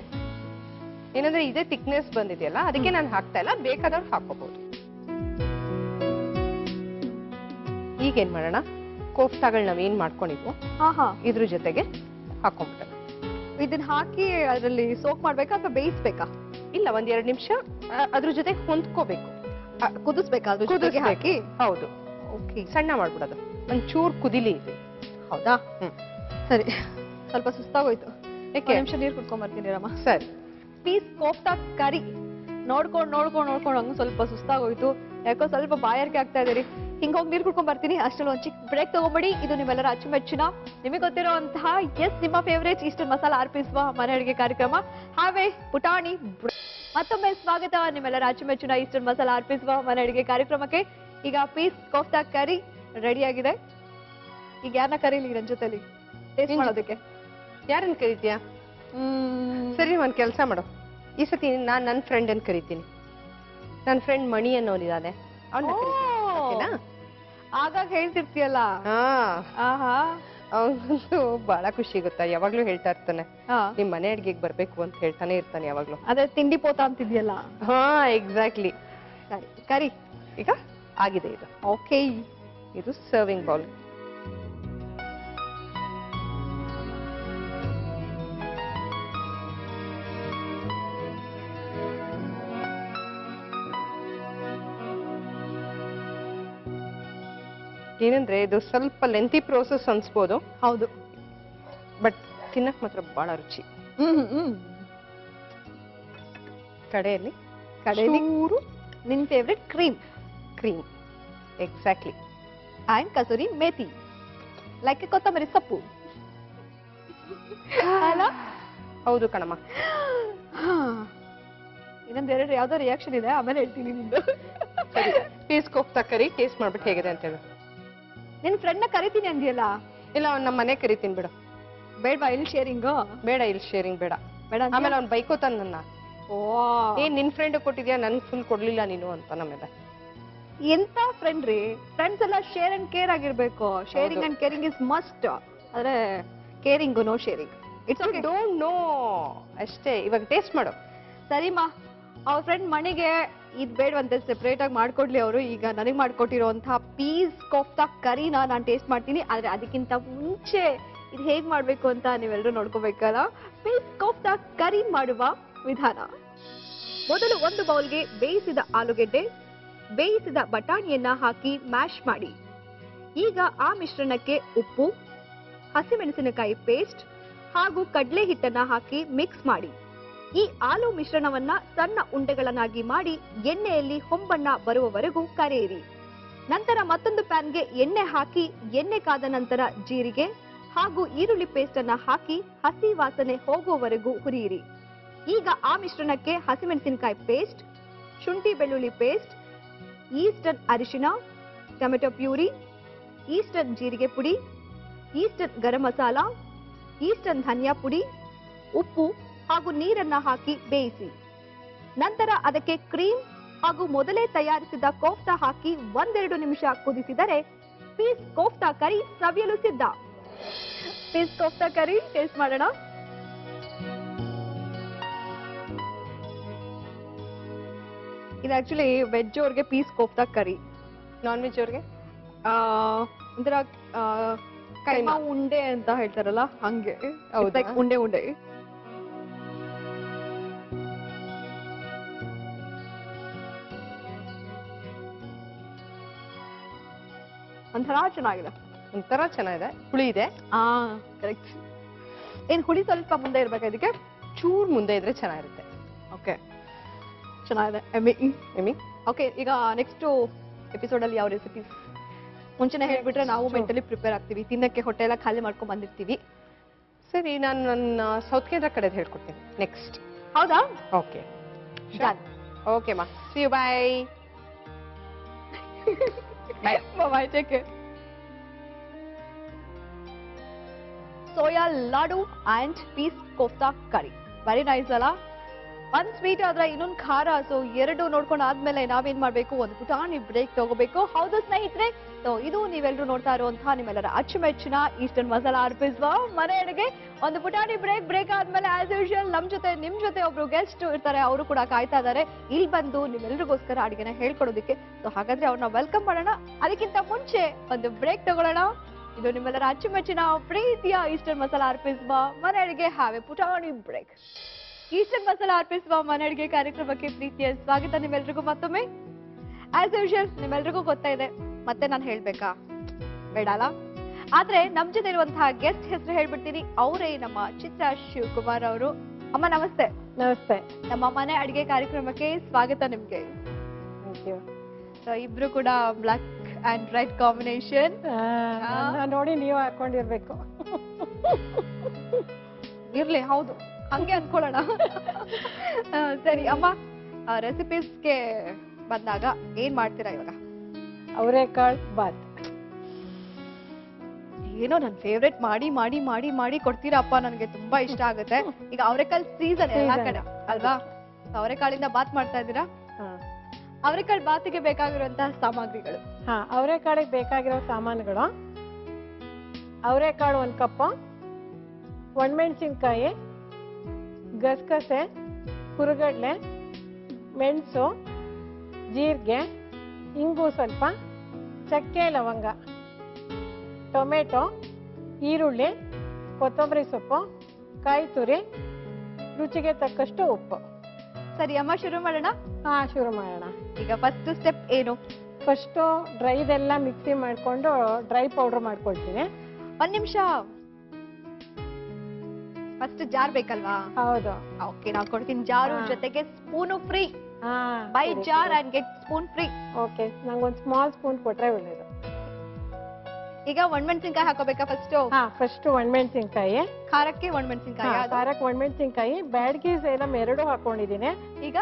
ಏನಂದ್ರೆ ಇದೇ ಥಿಕ್ನೆಸ್ ಬಂದಿದೆಯಲ್ಲ ಅದಕ್ಕೆ ನಾನು ಹಾಕ್ತಾ ಇಲ್ಲ, ಬೇಕಾದವ್ರು ಹಾಕೋಬಹುದು. ಈಗ ಏನ್ ಮಾಡೋಣ, ಕೋಫ್ತಾಗಳು ನಾವೇನ್ ಮಾಡ್ಕೊಂಡಿದ್ವು ಇದ್ರ ಜೊತೆಗೆ ಹಾಕೊಂಡ್ಬಿಡೋಣ. ಇದನ್ನ ಹಾಕಿ ಅದರಲ್ಲಿ ಸೋಕ್ ಮಾಡ್ಬೇಕಾ ಅಥವಾ ಬೇಯಿಸ್ಬೇಕಾ? ಇಲ್ಲ, 1-2 ನಿಮಿಷ ಅದ್ರ ಜೊತೆ ಹೊಂದ್ಕೋಬೇಕು, ಕುದಿಸ್ಬೇಕಾ ಅದ್ರ ಜೊತೆಗೆ ಹಾಕಿ? ಹೌದು. ಓಕೆ, ಸಣ್ಣ ಮಾಡ್ಬಿಡೋದು, ಒಂಚೂರು ಕುದಿಲಿ ಇದೆ. ಹೌದಾ? ಸರಿ, ಸ್ವಲ್ಪ ಸುಸ್ತಾಗೋಯ್ತು, ಯಾಕೆ? ನಿಮಿಷ ನೀರು ಕುಡ್ಕೊಂಡ್ ಬರ್ತೀನಿ ರಮ್ಮ. ಸರಿ. ಪೀಸ್ ಕೋಫ್ತಾ ಕರಿ ನೋಡ್ಕೊಂಡು ಹಂಗ ಸ್ವಲ್ಪ ಸುಸ್ತಾಗೋಯ್ತು, ಯಾಕೋ ಸ್ವಲ್ಪ ಬಾಯಾರಿಕೆ ಆಗ್ತಾ ಇದೀರಿ. ಹಿಂಗ ಹೋಗಿ ನೀರು ಕುಡ್ಕೊಂಡ್ ಬರ್ತೀನಿ. ಅಷ್ಟರಲ್ಲಿ ಒಂದ್ ಚಿಕ್ಕ ಬ್ರೇಕ್ ತಗೊಂಬಿಡಿ. ಇದು ನಿಮ್ಮೆಲ್ಲರ ಅಚ್ಚುಮೆಚ್ಚಿನ, ನಿಮಗೆ ಗೊತ್ತಿರುವಂತಹ ನಿಮ್ಮ ಫೇವರೇಟ್ ಈಸ್ಟರ್ನ್ ಮಸಾಲಾ ಅರ್ಪಿಸುವ ಮನೆ ಅಡುಗೆ ಕಾರ್ಯಕ್ರಮ ಹಾವೇ ಪುಟಾಣಿ. ಮತ್ತೊಮ್ಮೆ ಸ್ವಾಗತ ನಿಮ್ಮೆಲ್ಲರ ಅಚ್ಚುಮೆಚ್ಚಿನ ಈಸ್ಟರ್ನ್ ಮಸಾಲಾ ಅರ್ಪಿಸುವ ಮನೆ ಅಡುಗೆ ಕಾರ್ಯಕ್ರಮಕ್ಕೆ. ಈಗ ಪೀಸ್ ಕೋಫ್ತಾ ಕರಿ ರೆಡಿ ಆಗಿದೆ. ಈಗ ಯಾರನ್ನ ಕರೀಲಿ ನನ್ನ ಜೊತೆಲಿ ಟೇಸ್ಟ್ ಮಾಡೋದಕ್ಕೆ? ಯಾರನ್ನ ಕರಿತೀಯಾ? ಸರಿ, ಒಂದ್ ಕೆಲಸ ಮಾಡು, ಈ ಸತಿ ನಾನ್ ನನ್ನ ಫ್ರೆಂಡ್ ಅನ್ನು ಕರಿತೀನಿ. ನನ್ನ ಫ್ರೆಂಡ್ ಮಣಿ ಅನ್ನೋನಿದ್ದಾನೆ, ಅವನ್ನ ಕರಿತೀನಿ. ಆಗಾಗ ಹೇಳ್ತಿರ್ತೀಯಲ್ಲ. ಅವನು ಬಹಳ ಖುಷಿ ಗೊತ್ತಾ, ಯಾವಾಗ್ಲೂ ಹೇಳ್ತಾ ಇರ್ತಾನೆ ನಿಮ್ ಮನೆ ಅಡ್ಗೆಗೆ ಬರ್ಬೇಕು ಅಂತ ಹೇಳ್ತಾನೆ ಇರ್ತಾನೆ ಯಾವಾಗ್ಲೂ. ಅದೇ ತಿಂಡಿ ಪೋತ ಅಂತಿದ್ಯಲ್ಲ. ಎಕ್ಸಾಕ್ಟ್ಲಿ. ಕರಿ ಈಗ ಆಗಿದೆ ಇದು. ಓಕೆ, ಇದು ಸರ್ವಿಂಗ್ ಬೌಲ್. ಏನಂದ್ರೆ ಇದು ಸ್ವಲ್ಪ ಲೆಂತಿ ಪ್ರೋಸೆಸ್ ಅನ್ಸ್ಬೋದು. ಹೌದು, ಬಟ್ ತಿನ್ನಕ್ ಮಾತ್ರ ಬಹಳ ರುಚಿ. ಕಡೆಯಲ್ಲಿ ನಿನ್ favourite cream. Exactly. And kasuri methi, like ಕೊತ್ತಂಬರಿ ಸೊಪ್ಪು. ಹೌದು ಕಣಮ್ಮ. ಇನ್ನೊಂದೆರಡು ಯಾವ್ದೋ ರಿಯಾಕ್ಷನ್ ಇದೆ, ಆಮೇಲೆ ಹೇಳ್ತೀನಿ ನಿಂದು. ಪೀಸ್ ಕೋಫ್ತಾ ಕರಿ ಟೇಸ್ಟ್ ಮಾಡ್ಬಿಟ್ಟು ಹೇಗಿದೆ ಅಂತ ಹೇಳು. ನಿನ್ ಫ್ರೆಂಡ್ ನ ಕರಿತೀನಿ ಅಂದಿಯಲ್ಲ? ಇಲ್ಲ, ಅವ್ನ ನಮ್ಮ ಮನೆ ಕರಿತೀನಿ ಬಿಡು. ಬೇಡವಾ ಇಲ್ಲಿ ಶೇರಿಂಗ್? ಬೇಡ, ಇಲ್ಲಿ ಶೇರಿಂಗ್ ಬೇಡ. ಆಮೇಲೆ ಅವ್ನ್ ಬೈಕೋತಾನ ನನ್ನ. ಏನ್ ನಿನ್ ಫ್ರೆಂಡ್ ಕೊಟ್ಟಿದ್ಯಾ, ನನ್ ಫುಲ್ ಕೊಡ್ಲಿಲ್ಲ ನೀನು ಅಂತ. ನಮ್ಮೆಲ್ಲ ಎಂತ ಫ್ರೆಂಡ್ ರೀ? ಫ್ರೆಂಡ್ಸ್ ಎಲ್ಲ ಶೇರ್ ಅಂಡ್ ಕೇರ್ ಆಗಿರ್ಬೇಕು. Sharing and caring is must. ಆದ್ರೆ caring no sharing. It's okay, don't know ಅಷ್ಟೇ. ಇವಾಗ ಟೇಸ್ಟ್ ಮಾಡು. ಸರಿಮಾ, ಅವ್ರ ಫ್ರೆಂಡ್ ಮಣಿಗೆ ಇದ್ ಬೇಡವಂತೆ, ಸೆಪರೇಟ್ ಆಗಿ ಮಾಡ್ಕೊಡ್ಲಿ ಅವರು. ಈಗ ನನಗೆ ಮಾಡ್ಕೊಟ್ಟಿರುವಂತಹ ಪೀಸ್ ಕೋಫ್ತಾ ಕರಿನ ನಾನು ಟೇಸ್ಟ್ ಮಾಡ್ತೀನಿ. ಆದ್ರೆ ಅದಕ್ಕಿಂತ ಮುಂಚೆ ಇದು ಹೇಗ್ ಮಾಡ್ಬೇಕು ಅಂತ ನೀವೆಲ್ಲರೂ ನೋಡ್ಕೋಬೇಕಲ್ಲ. ಪೀಸ್ ಕೋಫ್ತಾ ಕರಿ ಮಾಡುವ ವಿಧಾನ: ಮೊದಲು ಒಂದು ಬೌಲ್ಗೆ ಬೇಯಿಸಿದ ಆಲೂಗೆಡ್ಡೆ, ಬೇಯಿಸಿದ ಬಟಾಣಿಯನ್ನ ಹಾಕಿ ಮ್ಯಾಶ್ ಮಾಡಿ. ಈಗ ಆ ಮಿಶ್ರಣಕ್ಕೆ ಉಪ್ಪು, ಹಸಿಮೆಣಸಿನಕಾಯಿ ಪೇಸ್ಟ್ ಹಾಗೂ ಕಡಲೆ ಹಿಟ್ಟನ್ನ ಹಾಕಿ ಮಿಕ್ಸ್ ಮಾಡಿ. ಈ ಆಲೂ ಮಿಶ್ರಣವನ್ನ ಸಣ್ಣ ಉಂಡೆಗಳನ್ನಾಗಿ ಮಾಡಿ ಎಣ್ಣೆಯಲ್ಲಿ ಹೊಂಬಣ್ಣ ಬರುವವರೆಗೂ ಕರೆಯಿರಿ. ನಂತರ ಮತ್ತೊಂದು ಪ್ಯಾನ್ಗೆ ಎಣ್ಣೆ ಹಾಕಿ, ಎಣ್ಣೆ ಕಾದ ನಂತರ ಜೀರಿಗೆ ಹಾಗೂ ಈರುಳ್ಳಿ ಪೇಸ್ಟ್ ಅನ್ನ ಹಾಕಿ ಹಸಿ ವಾಸನೆ ಹೋಗುವವರೆಗೂ ಹುರಿಯಿರಿ. ಈಗ ಆ ಮಿಶ್ರಣಕ್ಕೆ ಹಸಿಮೆಣಸಿನಕಾಯಿ ಪೇಸ್ಟ್, ಶುಂಠಿ ಬೆಳ್ಳುಳ್ಳಿ ಪೇಸ್ಟ್, ಈಸ್ಟರ್ನ್ ಅರಿಶಿನ, ಟೊಮೆಟೊ ಪ್ಯೂರಿ, ಈಸ್ಟರ್ನ್ ಜೀರಿಗೆ ಪುಡಿ, ಈಸ್ಟರ್ನ್ ಗರಂ ಮಸಾಲ, ಈಸ್ಟರ್ನ್ ಧನಿಯಾ ಪುಡಿ, ಉಪ್ಪು ಹಾಗೂ ನೀರನ್ನ ಹಾಕಿ ಬೇಯಿಸಿ. ನಂತರ ಅದಕ್ಕೆ ಕ್ರೀಮ್ ಹಾಗೂ ಮೊದಲೇ ತಯಾರಿಸಿದ ಕೋಫ್ತಾ ಹಾಕಿ 1-2 ನಿಮಿಷ ಕುದಿಸಿದರೆ ಪೀಸ್ ಕೋಫ್ತಾ ಕರಿ ಸವಿಯಲು ಸಿದ್ಧ. ಪೀಸ್ ಕೋಫ್ತಾ ಕರಿ ಟೇಸ್ಟ್ ಮಾಡೋಣ. ಇದು ಆಕ್ಚುಲಿ ವೆಜ್ ಅವ್ರಿಗೆ ಪೀಸ್ ಕೋಫ್ತಾ ಕರಿ, ನಾನ್ ವೆಜ್ ಅವ್ರಿಗೆ ಒಂಥರ ಕೈಮಾ ಉಂಡೆ ಅಂತ ಹೇಳ್ತಾರಲ್ಲ ಹಂಗೆ. ಉಂಡೆ ಉಂಡೆ ಒಂಥರ ಚೆನ್ನಾಗಿದೆ. ಹುಳಿ ಇದೆ. ಕರೆಕ್ಟ್. ಏನ್ ಹುಳಿ ಸ್ವಲ್ಪ ಮುಂದೆ ಇರ್ಬೇಕು, ಇದಕ್ಕೆ ಚೂರ್ ಮುಂದೆ ಇದ್ರೆ ಚೆನ್ನಾಗಿರುತ್ತೆ. ಓಕೆ, ಚೆನ್ನಾಗಿದೆ. ಎಮ್ಮಿ. ಓಕೆ, ಈಗ ನೆಕ್ಸ್ಟ್ ಎಪಿಸೋಡ್ ಅಲ್ಲಿ ಯಾವ ರೆಸಿಪೀಸ್ ಮುಂಚೆನೆ ಹೇಳ್ಬಿಟ್ರೆ ನಾವು ಮೆಂಟಲಿ ಪ್ರಿಪೇರ್ ಆಗ್ತೀವಿ. ತಿನ್ನಕ್ಕೆ ಹೊಟ್ಟೆ ಎಲ್ಲ ಖಾಲಿ ಮಾಡ್ಕೊಂಡ್ ಬಂದಿರ್ತೀವಿ. ಸರಿ, ನಾನು ನನ್ನ ಸೌತ್ ಕೇಂದ್ರ ಕಡೆ ಹೇಳ್ಕೊಡ್ತೀನಿ ನೆಕ್ಸ್ಟ್. ಹೌದಾ? ಓಕೆ. ಓಕೆ ಮಾ see you bye. Bye, take care. Soya laddu and peas kofta curry. Very nice ಅಲ್ಲ? ಒಂದ್ ಸ್ವೀಟ್ ಆದ್ರೆ ಇನ್ನೊಂದು ಖಾರ. ಸೊ ಎರಡು ನೋಡ್ಕೊಂಡು ಆದ್ಮೇಲೆ ನಾವೇನ್ ಮಾಡ್ಬೇಕು, ಒಂದು ಪುಟಾಣಿ ಬ್ರೇಕ್ ತಗೋಬೇಕು. ಹೌದು ಸ್ನೇಹಿತರೆ, ಸೊ ಇದು ನೀವೆಲ್ಲರೂ ನೋಡ್ತಾ ಇರುವಂತಹ ನಿಮ್ಮೆಲ್ಲರ ಅಚ್ಚುಮೆಚ್ಚಿನ ಈಸ್ಟರ್ನ್ ಮಸಾಲಾ ಅರ್ಪಿಸುವ ಮನೆ ಅಡುಗೆ. ಒಂದು ಪುಟಾಣಿ ಬ್ರೇಕ್ ಆದ್ಮೇಲೆ ಆಸ್ ಯೂಶುವಲ್ ನಿಮ್ ಜೊತೆ ಒಬ್ರು ಗೆಸ್ಟ್ ಇರ್ತಾರೆ, ಅವರು ಕೂಡ ಕಾಯ್ತಾ ಇದ್ದಾರೆ ಇಲ್ಲಿ ಬಂದು ನಿಮ್ಮೆಲ್ಲರಿಗೋಸ್ಕರ ಅಡುಗೆನ ಹೇಳ್ಕೊಡೋದಕ್ಕೆ. ಸೊ ಹಾಗಾದ್ರೆ ಅವ್ರನ್ನ ವೆಲ್ಕಮ್ ಮಾಡೋಣ. ಅದಕ್ಕಿಂತ ಮುಂಚೆ ಒಂದು ಬ್ರೇಕ್ ತಗೊಳ್ಳೋಣ. ಇದು ನಿಮ್ಮೆಲ್ಲರ ಅಚ್ಚುಮೆಚ್ಚಿನ ಪ್ರೀತಿಯ ಈಸ್ಟರ್ನ್ ಮಸಾಲಾ ಅರ್ಪಿಸುವ ಮನೆ ಅಡುಗೆ. ಹ್ಯಾವ್ ಎ ಪುಟಾಣಿ ಬ್ರೇಕ್. ಈಸ್ಟರ್ನ್ ಮಸಾಲಾ ಅರ್ಪಿಸುವ ಮನೆ ಅಡುಗೆ ಕಾರ್ಯಕ್ರಮಕ್ಕೆ ಪ್ರೀತಿಯ ಸ್ವಾಗತ ನಿಮ್ಮೆಲ್ರಿಗೂ ಮತ್ತೊಮ್ಮೆ. ಆಸ್ ಯೂಶುವಲ್ ನಿಮ್ಮೆಲ್ರಿಗೂ ಗೊತ್ತಾ ಇದೆ, ಮತ್ತೆ ನಾನು ಹೇಳ್ಬೇಕಾ? ಬೇಡಲ್ಲ. ಆದ್ರೆ ನಮ್ ಜೊತೆ ಇರುವಂತಹ ಗೆಸ್ಟ್ ಹೆಸರು ಹೇಳ್ಬಿಡ್ತೀನಿ. ಅವರೇ ನಮ್ಮ ಚಿತ್ರ ಶಿವಕುಮಾರ್ ಅವರು. ಅಮ್ಮ ನಮಸ್ತೆ. ನಮಸ್ತೆ. ನಮ್ಮ ಮನೆ ಅಡುಗೆ ಕಾರ್ಯಕ್ರಮಕ್ಕೆ ಸ್ವಾಗತ ನಿಮ್ಗೆ. ಇಬ್ರು ಕೂಡ ಬ್ಲಾಕ್ ಅಂಡ್ ರೈಟ್ ಕಾಂಬಿನೇಷನ್ ನೋಡಿ ನೀವು ಹಾಕೊಂಡಿರ್ಬೇಕು. ಇರ್ಲಿ, ಹೌದು, ಹಂಗೆ ಅನ್ಕೊಳ್ಳೋಣ. ಸರಿ ಅಮ್ಮ, ರೆಸಿಪೀಸ್ಗೆ ಬಂದಾಗ ಏನ್ ಮಾಡ್ತೀರಾ ಇವಾಗ? ಅವರೆಕಾಳು ಬಾತ್. ಏನೋ ನನ್ ಫೇವ್ರೆಟ್ ಮಾಡಿ ಮಾಡಿ ಮಾಡಿ ಮಾಡಿ ಕೊಡ್ತೀರಪ್ಪ, ನನಗೆ ತುಂಬಾ ಇಷ್ಟ ಆಗುತ್ತೆ. ಈಗ ಅವರೆಕಾಳು ಸೀಸನ್ ಎಲ್ಲಾ ಕಡೆ ಅಲ್ವಾ? ಅವರೆಕಾಳಿಂದ ಬಾತ್ ಮಾಡ್ತಾ ಇದ್ದೀರಾ? ಅವರೆಕಾಳು ಬಾತಿಗೆ ಬೇಕಾಗಿರುವಂತಹ ಸಾಮಗ್ರಿಗಳು. ಅವರೆಕಾಳಿಗೆ ಬೇಕಾಗಿರೋ ಸಾಮಾನುಗಳು: ಅವರೆಕಾಳು 1 ಕಪ್, ಒಣಮೆಣಸಿನ್ಕಾಯಿ, ಗಸಗಸೆ, ಹುರುಗಡ್ಲೆ, ಮೆಣಸು, ಜೀರಿಗೆ, ಇಂಗು ಸ್ವಲ್ಪ, ಚಕ್ಕೆ, ಲವಂಗ, ಟೊಮೆಟೊ, ಈರುಳ್ಳಿ, ಕೊತ್ತಂಬರಿ ಸೊಪ್ಪು, ಕಾಯಿ ತುರಿ, ರುಚಿಗೆ ತಕ್ಕಷ್ಟು ಉಪ್ಪು. ಸರಿ ಅಮ್ಮ, ಶುರು ಮಾಡೋಣ. ಶುರು ಮಾಡೋಣ. ಈಗ ಫಸ್ಟ್ ಸ್ಟೆಪ್ ಏನು? ಫಸ್ಟು ಡ್ರೈದೆಲ್ಲ ಮಿಕ್ಸಿ ಮಾಡ್ಕೊಂಡು ಡ್ರೈ ಪೌಡರ್ ಮಾಡ್ಕೊಳ್ತೀನಿ. 1 ನಿಮಿಷ, ಫಸ್ಟ್ ಜಾರ್ ಬೇಕಲ್ವಾ? ಹೌದು. ಓಕೆ, ನಾವು ಕೊಡ್ತೀನಿ ಜಾರು, ಜೊತೆಗೆ spoon free. By jar and get spoon free. Okay, ನಂಗೊಂದು ಸ್ಮಾಲ್ ಸ್ಪೂನ್ ಕೊಟ್ರೆ ಒಳ್ಳೇದು. ಈಗ ಒಣಮೆಣಸಿನ್ಕಾಯಿ ಹಾಕೋಬೇಕಾ ಫಸ್ಟ್? ಫಸ್ಟ್ ಒಣಮೆಣಸಿನ್ಕಾಯಿ. ಖಾರಕ್ಕೆ ಒಣಮೆಣಸಿನ್ಕಾಯಿ? ಖಾರಕ್ಕೆ ಒಣಮೆಣಸಿನ್ಕಾಯಿ. ಬ್ಯಾಡಗಿ ಸೇಲಂ 2 ಹಾಕೊಂಡಿದೀನಿ. ಈಗ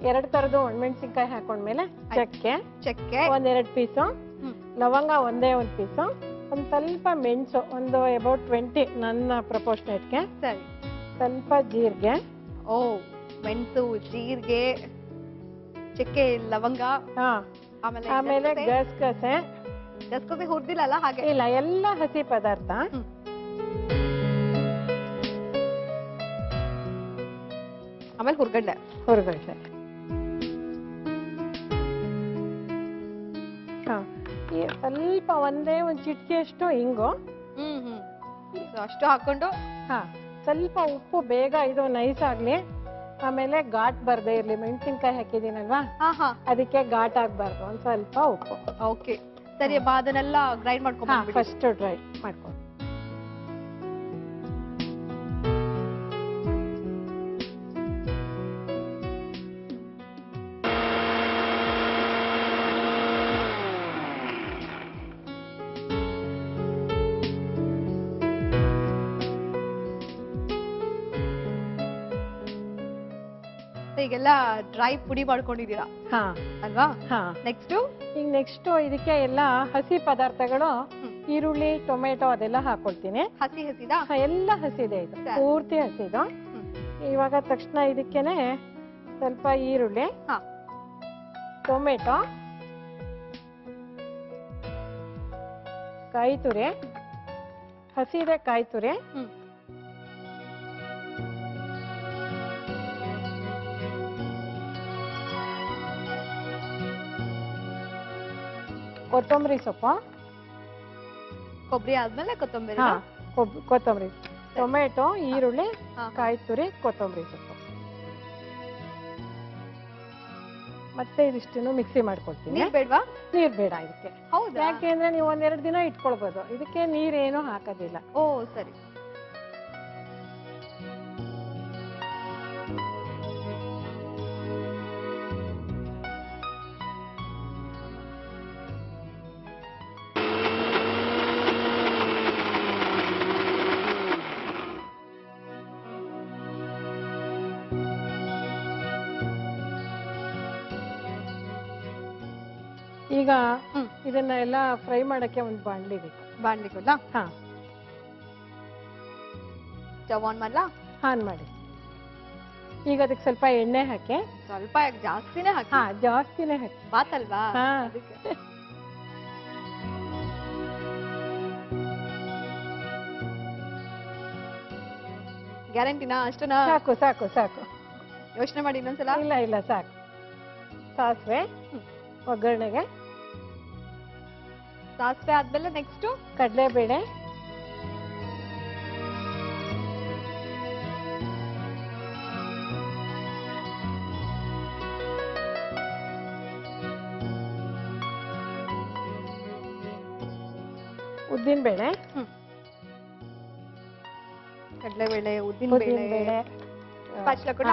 2 ತರದ್ದು ಒಣಮೆಣಸಿನ್ಕಾಯಿ ಹಾಕೊಂಡ್ಮೇಲೆ ಚಕ್ಕೆ 1-2 ಪೀಸು, ಲವಂಗ 1 ಪೀಸು, ಒಂದು ಸ್ವಲ್ಪ ಮೆಣಸು, ಒಂದು ಅಬೌಟ್ 20 ನನ್ನ ಪ್ರಪೋರ್ಷನೇಟ್ಗೆ. ಸರಿ. ಸ್ವಲ್ಪ ಜೀರಿಗೆ. ಮೆಣಸು, ಜೀರಿಗೆ, ಚಕ್ಕೆ, ಲವಂಗ. ಆಮೇಲೆ ಗಸಗಸೆ. ಗಸಗಸೆ ಹುರಿದಿಲ್ಲ ಹಾಗೆ? ಇಲ್ಲ, ಎಲ್ಲ ಹಸಿ ಪದಾರ್ಥ. ಆಮೇಲೆ ಹುರ್ಗಡ್ಲೆ. ಸ್ವಲ್ಪ ಒಂದು ಚಿಟಿಕೆಯಷ್ಟು ಇಂಗು. ಅಷ್ಟು ಹಾಕೊಂಡು ಸ್ವಲ್ಪ ಉಪ್ಪು, ಬೇಗ ಇದು ನೈಸ್ ಆಗ್ಲಿ. ಆಮೇಲೆ ಘಾಟ್ ಬರ್ದೇ ಇರ್ಲಿ, ಮೆಣಸಿನ್ಕಾಯಿ ಹಾಕಿದೀನಲ್ವಾ, ಅದಕ್ಕೆ ಘಾಟ್ ಆಗ್ಬಾರ್ದು. ಒಂದ್ ಸ್ವಲ್ಪ ಉಪ್ಪು. ಓಕೆ, ಸರಿ. ಅದನ್ನೆಲ್ಲ ಗ್ರೈಂಡ್ ಮಾಡ್ಕೊಂಡು ಫಸ್ಟ್ ಡ್ರೈ ಮಾಡ್ಕೊಂಡು. ಈಗೆಲ್ಲ ಡ್ರೈ ಪುಡಿ ಮಾಡ್ಕೊಂಡಿದೀರಾ ಅಲ್ವಾ? ನೆಕ್ಸ್ಟ್ ಇದಕ್ಕೆ ಎಲ್ಲ ಹಸಿ ಪದಾರ್ಥಗಳು, ಈರುಳ್ಳಿ, ಟೊಮೆಟೊ ಅದೆಲ್ಲ ಹಾಕೊಳ್ತೀನಿ. ಹಸಿದಾ? ಎಲ್ಲ ಹಸಿದೆ, ಇದು ಪೂರ್ತಿ ಹಸಿದು. ಇವಾಗ ತಕ್ಷಣ ಇದಕ್ಕೇನೆ ಸ್ವಲ್ಪ ಈರುಳ್ಳಿ, ಟೊಮೆಟೊ, ಕಾಯಿ ತುರಿ, ಹಸಿದೆ ಕಾಯಿ ತುರಿ, ಕೊತ್ತಂಬರಿ ಸೊಪ್ಪು. ಕೊಬ್ಬರಿ ಆದ್ಮೇಲೆ ಕೊತ್ತಂಬರಿ. ಕೊತ್ತಂಬರಿ, ಟೊಮೆಟೊ, ಈರುಳ್ಳಿ, ಕಾಯಿ ತುರಿ, ಕೊತ್ತಂಬರಿ ಸೊಪ್ಪು. ಮತ್ತೆ ಇದಿಷ್ಟನ್ನು ಮಿಕ್ಸಿ ಮಾಡ್ಕೊಳ್ತೀನಿ. ನೀರ್ ಬೇಡವಾ? ನೀರ್ ಬೇಡ ಇದಕ್ಕೆ. ಹೌದಾ? ಯಾಕೆಂದ್ರೆ ನೀವು 1-2 ದಿನ ಇಟ್ಕೊಳ್ಬಹುದು. ಇದಕ್ಕೆ ನೀರೇನು ಹಾಕೋದಿಲ್ಲ. ಓ ಸರಿ. ಈಗ ಇದನ್ನ ಎಲ್ಲ ಫ್ರೈ ಮಾಡಕ್ಕೆ ಒಂದು ಬಾಣಲಿ ಬೇಕು. ಬಾಣ್ಲಿ ಕೊಡ್ಲಾ? ಹಾ, ಸ್ಟವ್ ಆನ್ ಮಾಡ್ಲಾ? ಆನ್ ಮಾಡಿ. ಈಗ ಅದಕ್ಕೆ ಸ್ವಲ್ಪ ಎಣ್ಣೆ ಹಾಕಿ. ಸ್ವಲ್ಪ ಯಾಕೆ, ಜಾಸ್ತಿನೇ ಹಾಕಿ? ಹಾ, ಜಾಸ್ತಿನೇ ಹಾಕಿ. ಬಾತಲ್ವಾ? ಹಾ, ಗ್ಯಾರಂಟಿನಾ? ಅಷ್ಟನಾ? ಸಾಕು ಸಾಕು ಸಾಕು. ಯೋಚನೆ ಮಾಡಿ ಇನ್ನೊಂದ್ಸಲ. ಇಲ್ಲ ಇಲ್ಲ, ಸಾಕು. ಸಾಸಿವೆ, ಒಗ್ಗರಣೆಗೆ ಸಾಸಿವೆ ಆದ್ಮೇಲೆ ನೆಕ್ಸ್ಟ್ ಕಡಲೆಬೇಳೆ, ಉದ್ದಿನಬೇಳೆ, ಕಡಲೆಬೇಳೆ, ಉದ್ದಿನಬೇಳೆ, ಪಚ್ಚಲ ಕೂಡ.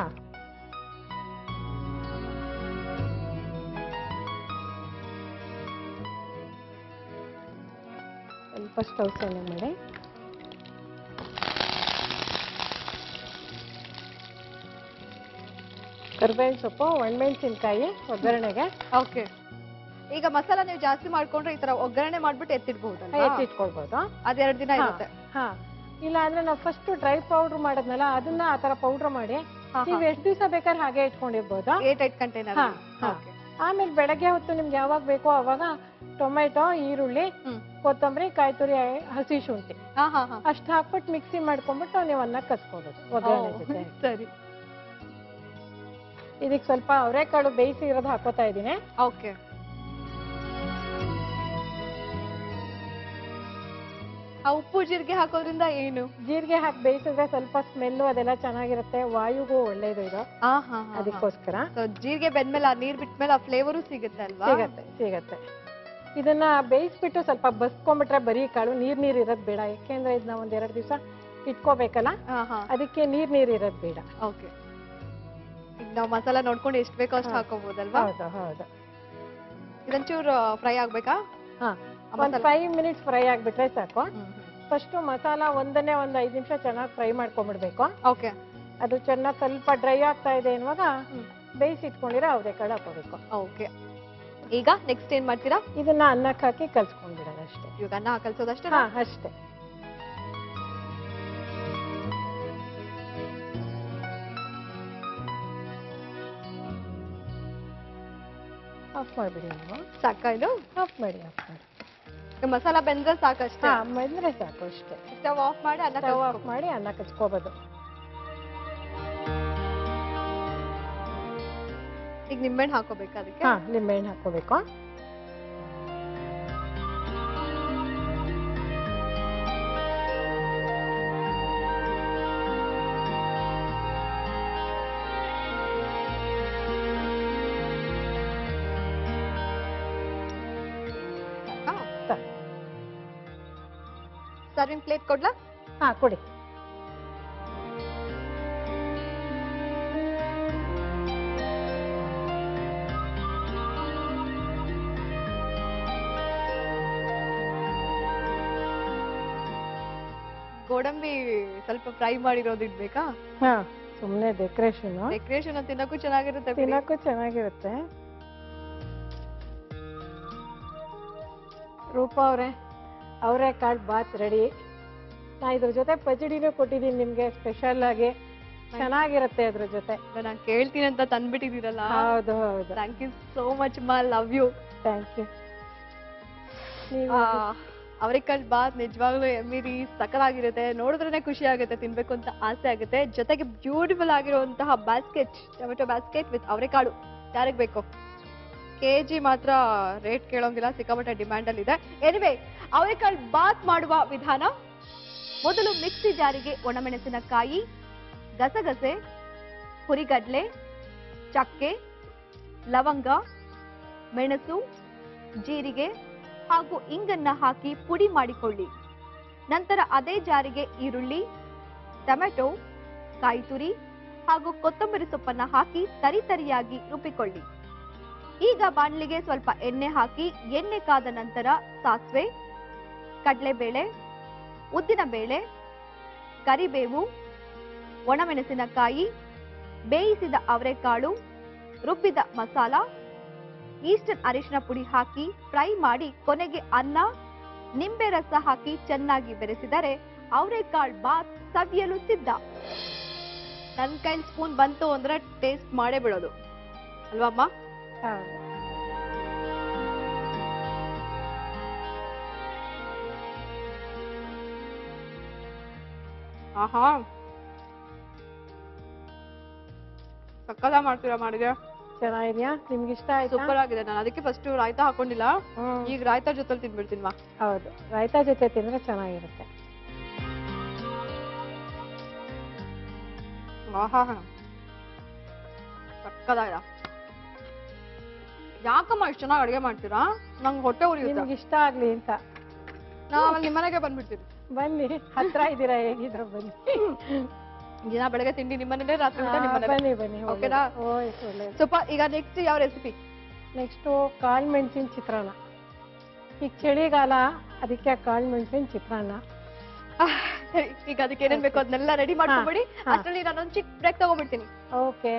ಸ್ವಲ್ಪ ಸ್ಟವ್ ಸಣ್ಣ ಮಾಡಿ. ಕರಿಬೇವಿನ ಸೊಪ್ಪು, ಒಣಮೆಣಸಿನಕಾಯಿ ಒಗ್ಗರಣೆಗೆ. ಓಕೆ. ಈಗ ಮಸಾಲ ನೀವು ಜಾಸ್ತಿ ಮಾಡ್ಕೊಂಡ್ರೆ ಈ ತರ ಒಗ್ಗರಣೆ ಮಾಡ್ಬಿಟ್ಟು ಎತ್ತಿಡ್ಬಹುದಲ್ಲ? ಎತ್ತಿಟ್ಕೊಳ್ಬಹುದು. ಅದ್ 2 ದಿನ ಇರುತ್ತೆ. ಹಾ, ಇಲ್ಲ ಅಂದ್ರೆ ನಾವು ಫಸ್ಟ್ ಡ್ರೈ ಪೌಡರ್ ಮಾಡದ್ನಲ್ಲ, ಅದನ್ನ ಆ ತರ ಪೌಡರ್ ಮಾಡಿ ನೀವು ಎಷ್ಟು ದಿವಸ ಬೇಕಾದ್ರೆ ಹಾಗೆ ಇಟ್ಕೊಂಡಿರ್ಬೋದು. 8 ಕಂಟೈನರ್. ಆಮೇಲೆ ಬೆಳಗ್ಗೆ ಹೊತ್ತು ನಿಮ್ಗೆ ಯಾವಾಗ ಬೇಕೋ ಅವಾಗ ಟೊಮೆಟೊ, ಈರುಳ್ಳಿ, ಕೊತ್ತಂಬರಿ, ಕಾಯಿ ತುರಿ, ಹಸಿ ಶುಂಠಿ ಅಷ್ಟು ಹಾಕ್ಬಿಟ್ಟು ಮಿಕ್ಸಿ ಮಾಡ್ಕೊಂಡ್ಬಿಟ್ಟು ನೀವು ಅನ್ನ ಕಸ್ಕೋಬಹುದು ಒಗ್ಗರಣೆ ಜೊತೆ. ಸರಿ. ಇದಕ್ಕೆ ಸ್ವಲ್ಪ ಅವರೆಕಾಳು ಬೇಯಿಸಿ ಇರೋದು ಹಾಕೋತಾ ಇದೀನಿ. ಓಕೆ. ಆ ಉಪ್ಪು ಜೀರಿಗೆ ಹಾಕೋದ್ರಿಂದ ಏನು? ಜೀರಿಗೆ ಹಾಕಿ ಬೇಯಿಸಿದ್ರೆ ಸ್ವಲ್ಪ ಸ್ಮೆಲ್ಲು ಅದೆಲ್ಲ ಚೆನ್ನಾಗಿರುತ್ತೆ, ವಾಯುಗೂ ಒಳ್ಳೇದು ಇದು, ಅದಕ್ಕೋಸ್ಕರ. ಜೀರಿಗೆ ಬೆಂದ್ಮೇಲೆ ಆ ನೀರ್ ಬಿಟ್ಮೇಲೆ ಆ ಫ್ಲೇವರು ಸಿಗುತ್ತೆ ಅಲ್ವಾ? ಸಿಗತ್ತೆ. ಇದನ್ನ ಬೇಯಿಸ್ಬಿಟ್ಟು ಸ್ವಲ್ಪ ಬಸ್ಕೊಂಡ್ಬಿಟ್ರೆ ಬರೀ ಕಾಳು ನೀರ್ ಇರೋದ್ ಬೇಡ, ಯಾಕೆಂದ್ರೆ ಇದನ್ನ 1-2 ದಿವಸ ಇಟ್ಕೋಬೇಕಲ್ಲ, ಅದಕ್ಕೆ ನೀರ್ ಇರೋದ್ ಬೇಡ. ಓಕೆ. ಈಗ ನಾವು ಮಸಾಲ ನೋಡ್ಕೊಂಡು ಎಷ್ಟು ಬೇಕೋ ಅಷ್ಟು ಹಾಕೋಬಹುದಲ್ವಾ? ಹೌದು ಹೌದು. ಇದೊಂಚೂರು ಫ್ರೈ ಆಗ್ಬೇಕಾ? ಒಂದ್ 5 ಮಿನಿಟ್ಸ್ ಫ್ರೈ ಆಗ್ಬಿಟ್ರೆ ಸಾಕು. ಫಸ್ಟ್ ಮಸಾಲ ಒಂದು 5 ನಿಮಿಷ ಚೆನ್ನಾಗಿ ಫ್ರೈ ಮಾಡ್ಕೊಂಡ್ಬಿಡ್ಬೇಕು. ಓಕೆ. ಅದು ಚೆನ್ನಾಗಿ ಸ್ವಲ್ಪ ಡ್ರೈ ಆಗ್ತಾ ಇದೆ ಅನ್ನುವಾಗ ಬೇಯಿಸಿ ಇಟ್ಕೊಂಡಿರೋ ಅವರೆಕಾಳು ಹಾಕೋಬೇಕು. ಓಕೆ. ಈಗ ನೆಕ್ಸ್ಟ್ ಏನ್ ಮಾಡ್ತೀರಾ? ಇದನ್ನ ಅನ್ನಕ್ಕೆ ಹಾಕಿ ಕಲ್ಸ್ಕೊಂಡ್ಬಿಡೋದು ಅಷ್ಟೇ. ಈಗ ಅನ್ನ ಕಲ್ಸೋದಷ್ಟೇ? ಅಷ್ಟೇ. ಆಫ್ ಮಾಡ್ಬಿಡಿ. ನೀವು ಸಾಕಾ ಇದು? ಆಫ್ ಮಾಡಿ. ಮಸಾಲ ಬೆಂದ್ರೆ ಸಾಕಷ್ಟೇ? ಬೆಂದ್ರೆ ಸಾಕು ಅಷ್ಟೇ. ಸ್ಟವ್ ಆಫ್ ಮಾಡಿ ಅನ್ನ ಕಚ್ಕೋಬಹುದು. ಈಗ ನಿಂಬೆಹಣ್ಣು ಹಾಕೋಬೇಕಾ ಅದಕ್ಕೆ? ನಿಂಬೆಹಣ್ಣು ಹಾಕೋಬೇಕು. ಸರ್ವಿಂಗ್ ಪ್ಲೇಟ್ ಕೊಡ್ಲಾ? ಕೊಡಿ. ಗೋಡಂಬಿ ಸ್ವಲ್ಪ ಫ್ರೈ ಮಾಡಿರೋದು ಇಡ್ಬೇಕಾ? ಸುಮ್ನೆ ಡೆಕೋರೇಷನ್ ತಿನ್ನಕ್ಕೂ ಚೆನ್ನಾಗಿರುತ್ತೆ. ರೂಪ ಅವ್ರೆ, ಅವರೆಕಾಳು ಬಾತ್ ರೆಡಿ. ನಾ ಇದ್ರ ಜೊತೆ ಪಚಡಿನೂ ಕೊಟ್ಟಿದ್ದೀನಿ ನಿಮ್ಗೆ ಸ್ಪೆಷಲ್ ಆಗಿ, ಚೆನ್ನಾಗಿರುತ್ತೆ ಅದ್ರ ಜೊತೆ. ನಾನು ಕೇಳ್ತೀನಿ ಅಂತ ತಂದ್ಬಿಟ್ಟಿದ್ದೀರಲ್ಲ. ಹೌದು ಹೌದು. ಥ್ಯಾಂಕ್ ಯು ಸೋ ಮಚ್ ಮಾ, ಲವ್ ಯು. Thank you. ಅವರೆಕಾಳು ಬಾತ್ ನಿಜವಾಗ್ಲೂ ಎಮ್ಮಿರಿ ಸಕಲಾಗಿರುತ್ತೆ, ನೋಡಿದ್ರೇನೆ ಖುಷಿ ಆಗುತ್ತೆ, ತಿನ್ಬೇಕು ಅಂತ ಆಸೆ ಆಗುತ್ತೆ. ಜೊತೆಗೆ ಬ್ಯೂಟಿಫುಲ್ ಆಗಿರುವಂತಹ ಬ್ಯಾಸ್ಕೆಟ್, ಟೊಮೆಟೊ ಬ್ಯಾಸ್ಕೆಟ್ ವಿತ್ ಅವರೆಕಾಳು ಯಾರಿಗೆ ಬೇಕು. ಕೆಜಿ ಮಾತ್ರ ರೇಟ್ ಕೇಳೋಂಗಿಲ್ಲ, ಸಿಕ್ಕಾಪಟ್ಟೆ ಡಿಮ್ಯಾಂಡ್ ಅಲ್ಲಿ ಇದೆ. ಎನಿವೆ, ಅವರೆಕಾಳು ಬಾತ್ ಮಾಡುವ ವಿಧಾನ: ಮೊದಲು ಮಿಕ್ಸಿ ಜಾರಿಗೆ ಒಣಮೆಣಸಿನಕಾಯಿ, ಗಸಗಸೆ, ಹುರಿಗಡ್ಲೆ, ಚಕ್ಕೆ, ಲವಂಗ, ಮೆಣಸು, ಜೀರಿಗೆ ಹಾಗೂ ಇಂಗನ್ನ ಹಾಕಿ ಪುಡಿ ಮಾಡಿಕೊಳ್ಳಿ. ನಂತರ ಅದೇ ಜಾರಿಗೆ ಈರುಳ್ಳಿ, ಟೊಮೆಟೊ, ಕಾಯಿ ತುರಿ ಹಾಗೂ ಕೊತ್ತಂಬರಿ ಸೊಪ್ಪನ್ನ ಹಾಕಿ ತರಿತರಿಯಾಗಿ ರುಬ್ಬಿಕೊಳ್ಳಿ. ಈಗ ಬಾಣಲಿಗೆ ಸ್ವಲ್ಪ ಎಣ್ಣೆ ಹಾಕಿ ಎಣ್ಣೆ ಕಾದ ನಂತರ ಸಾಸಿವೆ, ಕಡಲೆಬೇಳೆ, ಉದ್ದಿನಬೇಳೆ, ಕರಿಬೇವು, ಒಣಮೆಣಸಿನಕಾಯಿ, ಬೇಯಿಸಿದ ಅವರೆಕಾಳು, ರುಬ್ಬಿದ ಮಸಾಲ, ಈಸ್ಟರ್ನ್ ಅರಿಶಿನ ಪುಡಿ ಹಾಕಿ ಫ್ರೈ ಮಾಡಿ ಕೊನೆಗೆ ಅನ್ನ ನಿಂಬೆ ರಸ ಹಾಕಿ ಚೆನ್ನಾಗಿ ಬೆರೆಸಿದರೆ ಅವರೆಕಾಳು ಬಾತ್ ಸವಿಯಲು ಸಿದ್ಧ. ನನ್ ಕೈಲಿ ಸ್ಪೂನ್ ಬಂತು ಅಂದ್ರೆ ಟೇಸ್ಟ್ ಮಾಡೇ ಬಿಡೋದು ಅಲ್ವಮ್ಮ? ಆಹಾ, ಸಕ್ಕಲ ಮಾಡ್ತೀರಾ ಮಾಡಿಗೆ. ಚೆನ್ನಾಗಿದ್ಯಾ? ನಿಮ್ಗೆ ಇಷ್ಟ ಆಯ್ತಾ? ಸೂಪರ್ ಆಗಿದೆ. ನಾನು ಅದಕ್ಕೆ ಫಸ್ಟ್ ರಾಯ್ತಾ ಹಾಕೊಂಡಿಲ್ಲ, ಈಗ ರಾಯ್ತಾ ಜೊತೆ ತಿನ್ಬಿಡ್ತೀನಿ. ಹೌದು, ರಾಯ್ತಾ ಜೊತೆ ತಿಂದ್ರೆ ಚೆನ್ನಾಗಿರುತ್ತೆ. ಆಹಾ, ಸಕ್ಕದಾಗಿದೆ. ಯಾಕಮ್ಮ ಇಷ್ಟು ಚೆನ್ನಾಗಿ ಅಡುಗೆ ಮಾಡ್ತೀರಾ? ನಂಗೆ ಹೊಟ್ಟೆ ಉರಿಯುತ್ತೆ. ನಿಮ್ಗೆ ಇಷ್ಟ ಆಗ್ಲಿ ಅಂತ ನಾವು ನಿಮ್ಮನೆಗೆ ಬಂದ್ಬಿಡ್ತೀವಿ. ಬನ್ನಿ, ಹತ್ರ ಇದ್ದೀರಾ, ಹೇಗಿದ್ರು ಬನ್ನಿ. ದಿನ ಬೆಳಗ್ಗೆ ತಿಂಡಿ ನಿಮ್ಮನೆ, ರಾತ್ರಿ ಊಟ ನಿಮ್ಮನೆ. ಬನ್ನಿ ಬನ್ನಿ, ಓಕೆನಾ? ಸ್ವಲ್ಪ ಈಗ ನೆಕ್ಸ್ಟ್ ಯಾವ ರೆಸಿಪಿ? ನೆಕ್ಸ್ಟು ಕಾಳು ಮೆಣಸಿನ ಚಿತ್ರಾನ್ನ. ಈಗ ಚಳಿಗಾಲ, ಅದಕ್ಕೆ ಕಾಳು ಮೆಣಸಿನ ಚಿತ್ರಾನ್ನ. ಸರಿ, ಈಗ ಅದಕ್ಕೆ ಏನೇನ್ ಬೇಕು ಅದನ್ನೆಲ್ಲ ರೆಡಿ ಮಾಡ್ಕೊಂಡ್ಬಿಡಿ. ಅಷ್ಟರಲ್ಲಿ ನಾನೊಂದು ಚಿಕ್ಕ ಬ್ರೇಕ್ ತಗೊಂಡ್ಬಿಡ್ತೀನಿ. ಓಕೆ.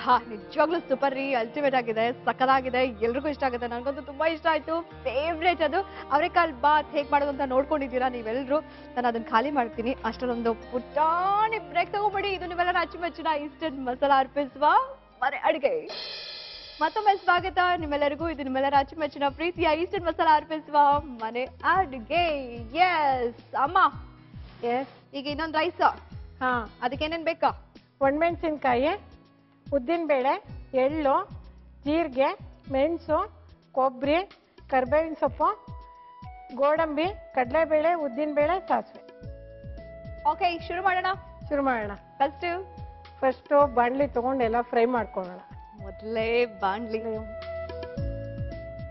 ಹಾ, ನಿಜವಾಗ್ಲೂ ಸೂಪರ್ ರೀ, ಅಲ್ಟಿಮೇಟ್ ಆಗಿದೆ, ಸಕ್ಕದಾಗಿದೆ, ಎಲ್ರಿಗೂ ಇಷ್ಟ ಆಗುತ್ತೆ. ನನಗಂತೂ ತುಂಬಾ ಇಷ್ಟ ಆಯ್ತು, ಫೇವ್ರೇಟ್ ಅದು. ಅವರೆಕಾಳು ಬಾತ್ ಹೇಗ್ ಮಾಡೋದು ಅಂತ ನೋಡ್ಕೊಂಡಿದ್ದೀರಾ ನೀವೆಲ್ಲರೂ. ನಾನು ಅದನ್ನ ಖಾಲಿ ಮಾಡ್ತೀನಿ. ಅಷ್ಟರಲ್ಲೊಂದು ಪುಟಾಣಿ ಬ್ರೇಕ್ ತಗೊಂಡ್ಬಿಡಿ. ಇದು ನಿಮ್ಮೆಲ್ಲರ ಅಚ್ಚುಮೆಚ್ಚಿನ ಇನ್ಸ್ಟಂಟ್ ಮಸಾಲಾ ಅರ್ಪಿಸುವ ಮನೆ ಅಡುಗೆ. ಮತ್ತೊಮ್ಮೆ ಸ್ವಾಗತ ನಿಮ್ಮೆಲ್ಲರಿಗೂ. ಇದು ನಿಮ್ಮೆಲ್ಲರ ಅಚ್ಚುಮೆಚ್ಚಿನ ಪ್ರೀತಿಯ ಇನ್ಸ್ಟಂಟ್ ಮಸಾಲಾ ಅರ್ಪಿಸುವ ಮನೆ ಅಡುಗೆ. ಎಸ್ ಅಮ್ಮ, ಈಗ ಇನ್ನೊಂದು ರೈಸ್. ಹಾ, ಅದಕ್ಕೆ ಏನೇನ್ ಬೇಕಾ? ಒಣಮೆಣಸಿನ್ಕಾಯಿ, ಉದ್ದಿನಬೇಳೆ, ಎಳ್ಳು, ಜೀರಿಗೆ, ಮೆಣಸು, ಕೊಬ್ಬರಿ, ಕರಿಬೇವಿನ ಸೊಪ್ಪು, ಗೋಡಂಬಿ, ಕಡಲೆಬೇಳೆ, ಉದ್ದಿನಬೇಳೆ, ಸಾಸಿವೆ. ಓಕೆ, ಶುರು ಮಾಡೋಣ. ಶುರು ಮಾಡೋಣ. ಫಸ್ಟು ಬಾಣಲಿ ತಗೊಂಡು ಎಲ್ಲ ಫ್ರೈ ಮಾಡ್ಕೊಳ್ಳೋಣ. ಮೊದಲೇ ಬಾಣಲಿ.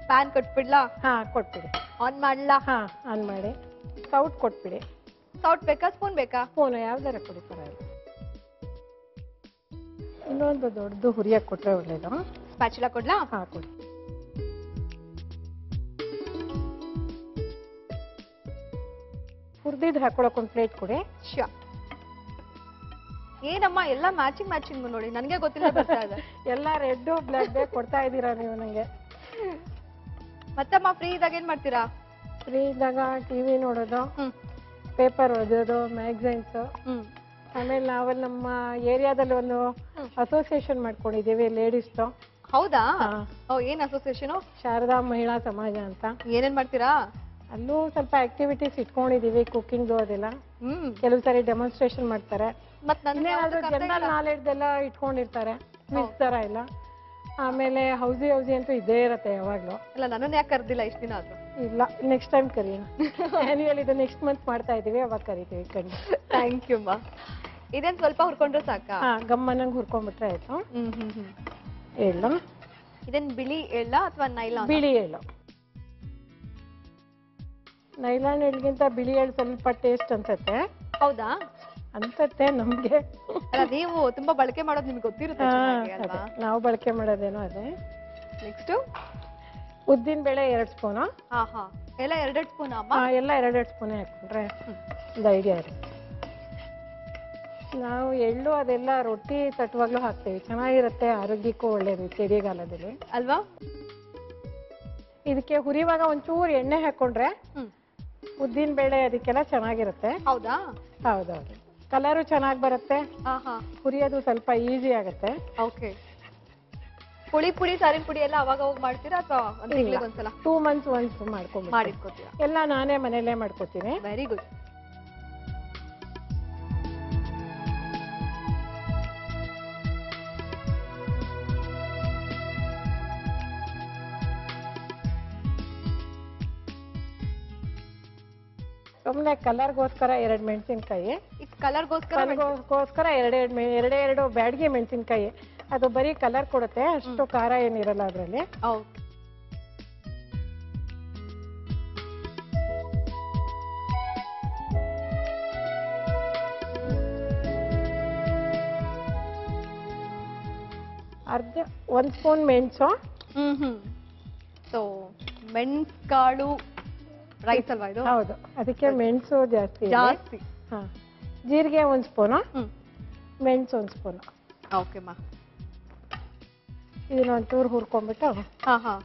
ಪ್ಯಾನ್ ಕೊಟ್ಬಿಡ್ಲಾ? ಹಾ, ಕೊಟ್ಬಿಡಿ. ಆನ್ ಮಾಡ್ಲಾ? ಹಾ, ಆನ್ ಮಾಡಿ. ಸೌಟ್ ಕೊಟ್ಬಿಡಿ. ಸೌಟ್ ಬೇಕಾ, ಸ್ಪೂನ್ ಬೇಕಾ? ಸ್ಪೂನ್ ಯಾವ್ದಾರ ಕೊಡಿ, ಪರವಾಗಿಲ್ಲ. ಇನ್ನೊಂದು ದೊಡ್ಡದು ಹುರಿಯಕ್ಕೆ ಕೊಟ್ರೆ ಒಳ್ಳೇದು. ಸ್ಪ್ಯಾಚುಲಾ ಕೊಡ್ಲಾ? ಹಾ, ಕೊಡಿ. ಹುರಿದಿದ್ದು ಹಾಕೊಳಕ್ ಒಂದು ಪ್ಲೇಟ್ ಕೊಡಿ. ಶ್ಯಾ. ಏನಮ್ಮ ಎಲ್ಲ ಮ್ಯಾಚಿಂಗ್ ನೋಡಿ, ನನಗೆ ಗೊತ್ತಿಲ್ಲ ಬರ್ತಾ ಇದೆ. ಎಲ್ಲ ರೆಡ್ ಬ್ಲಾಕ್ ಕೊಡ್ತಾ ಇದ್ದೀರಾ ನೀವು ನಂಗೆ. ಮತ್ತಮ್ಮ ಫ್ರೀ ಇದ್ದಾಗ ಏನ್ ಮಾಡ್ತೀರಾ? ಫ್ರೀ ಇದ್ದಾಗ ಟಿವಿ ನೋಡೋದು, ಪೇಪರ್ ಓದೋದು, ಮ್ಯಾಗಝೈನ್ಸ್. ಆಮೇಲೆ ನಾವಲ್ಲಿ ನಮ್ಮ ಏರಿಯಾದಲ್ಲಿ ಒಂದು ಅಸೋಸಿಯೇಷನ್ ಮಾಡ್ಕೊಂಡಿದ್ದೀವಿ ಲೇಡೀಸ್ದು. ಹೌದಾ? ಏನ್ ಅಸೋಸಿಯೇಷನ್? ಶಾರದಾ ಮಹಿಳಾ ಸಮಾಜ ಅಂತ. ಏನೇನ್ ಮಾಡ್ತೀರಾ? ಅಲ್ಲೂ ಸ್ವಲ್ಪ ಆಕ್ಟಿವಿಟೀಸ್ ಇಟ್ಕೊಂಡಿದೀವಿ, ಕುಕಿಂಗ್ ಅದೆಲ್ಲ. ಕೆಲವು ಸಾರಿ ಡೆಮಾನ್ಸ್ಟ್ರೇಷನ್ ಮಾಡ್ತಾರೆ. ಜನರಲ್ ನಾಲೆಡ್ಜ್ ಎಲ್ಲ ಇಟ್ಕೊಂಡಿರ್ತಾರೆ, ಕ್ವಿಜ್ ತರ ಎಲ್ಲ. ಆಮೇಲೆ ಹೌಸಿ ಅಂತೂ ಇದೇ ಇರತ್ತೆ ಯಾವಾಗ್ಲೂ. ಇಲ್ಲ, ನನ್ನನ್ನು ಯಾಕೆ ಕರ್ದಿಲ್ಲ ಇಷ್ಟ ದಿನ ಆದ್ರೂ? ಇಲ್ಲ, ನೆಕ್ಸ್ಟ್ ಟೈಮ್ ಕರೀನ. ಆನ್ಯುವಲ್ ಇದು ನೆಕ್ಸ್ಟ್ ಮಂತ್ ಮಾಡ್ತಾ ಇದೀವಿ, ಅವಾಗ ಕರಿತೀವಿ. ಥ್ಯಾಂಕ್ ಯು ಅಮ್ಮ. ಇದೇನ್ ಸ್ವಲ್ಪ ಹುರ್ಕೊಂಡ್ರೆ ಸಾಕಾ? ಹಾ, ಗಮ್ಮನಂಗ್ ಹುರ್ಕೊಂಡ್ಬಿಟ್ರೆ ಆಯ್ತು. ಎಳ್ಳು. ಇದೇನ್ ಬಿಳಿ ಎಳ್ಳ ಅಥವಾ ನೈಲಾನ್? ಬಿಳಿ ಎಳ್ಳು. ನೈಲಾನ್ ಎಳ್ಗಿಂತ ಬಿಳಿ ಎಳ್ಳು ಸ್ವಲ್ಪ ಟೇಸ್ಟ್ ಅನ್ಸತ್ತೆ. ಹೌದಾ? ಅನ್ಸತ್ತೆ ನಮ್ಗೆ. ಅಲ್ಲ, ನೀವು ತುಂಬಾ ಬಳಕೆ ಮಾಡೋದು ನಿಮ್ಗೆ ಗೊತ್ತಿರುತ್ತೆ. ನಾವು ಬಳಕೆ ಮಾಡೋದೇನೋ ಅದೇ. ನೆಕ್ಸ್ಟ್ ಉದ್ದಿನ ಬೇಳೆ 2 ಸ್ಪೂನು. ಎಲ್ಲ 2 ಸ್ಪೂನ್ ಅಮ್ಮ? ಎಲ್ಲ 2 ಸ್ಪೂನ್ ಹಾಕೊಂಡ್ರೆ ಒಂದು ಐಡಿಯಾ ಇರುತ್ತೆ. ನಾವು ಎಳ್ಳು ಅದೆಲ್ಲ ರೊಟ್ಟಿ ತಟ್ಟುವಾಗ್ಲೂ ಹಾಕ್ತೇವೆ, ಚೆನ್ನಾಗಿರುತ್ತೆ, ಆರೋಗ್ಯಕ್ಕೂ ಒಳ್ಳೇದು ಚಳಿಗಾಲದಲ್ಲಿ ಅಲ್ವಾ. ಇದಕ್ಕೆ ಹುರಿವಾಗ ಒಂಚೂರು ಎಣ್ಣೆ ಹಾಕೊಂಡ್ರೆ ಉದ್ದಿನ ಬೇಳೆ ಅದಕ್ಕೆಲ್ಲ ಚೆನ್ನಾಗಿರುತ್ತೆ. ಹೌದಾ? ಹೌದೌದು. ಕಲರು ಚೆನ್ನಾಗಿ ಬರುತ್ತೆ, ಹುರಿಯೋದು ಸ್ವಲ್ಪ ಈಸಿ ಆಗುತ್ತೆ. ಓಕೆ. ಪುಡಿ ಸಾರಿನ ಪುಡಿ ಎಲ್ಲ ಅವಾಗ ಹೋಗಿ ಮಾಡ್ತೀರಾ ಅಥವಾ ಒಂದ್ಸಲ? 2 months once ಮಾಡಿಟ್ಕೊತೀರಾ? ಎಲ್ಲ ನಾನೇ ಮನೆಯಲ್ಲೇ ಮಾಡ್ಕೊತೀನಿ. Very good. ಸುಮ್ಮನೆ ಕಲರ್ಗೋಸ್ಕರ 2 ಮೆಣಸಿನ್ಕಾಯಿ. ಕಲರ್ಗೋಸ್ಕರ ಎರಡು ಬ್ಯಾಡ್ಗೆ ಮೆಣಸಿನ್ಕಾಯಿ. ಅದು ಬರೀ ಕಲರ್ ಕೊಡುತ್ತೆ, ಅಷ್ಟು ಖಾರ ಏನಿರಲ್ಲ ಅದರಲ್ಲಿ. ಅರ್ಧ 1 ಸ್ಪೂನ್ ಮೆಣಸು. ಸೊ ಮೆಣಸ್ಕಾಳು ರೈಸ್ ಅಲ್ವಾ ಇದು? ಹೌದು, ಅದಕ್ಕೆ ಮೆಣಸು ಜಾಸ್ತಿ. ಹಾ, ಜೀರಿಗೆ 1 ಸ್ಪೂನು, ಮೆಣಸು 1 ಸ್ಪೂನು. ಓಕೆ ಮಾ. ಇದನ್ನ ಒಂಚೂರು ಹುರ್ಕೊಂಡ್ಬಿಟ್ಟು ಹಾ ಹಾ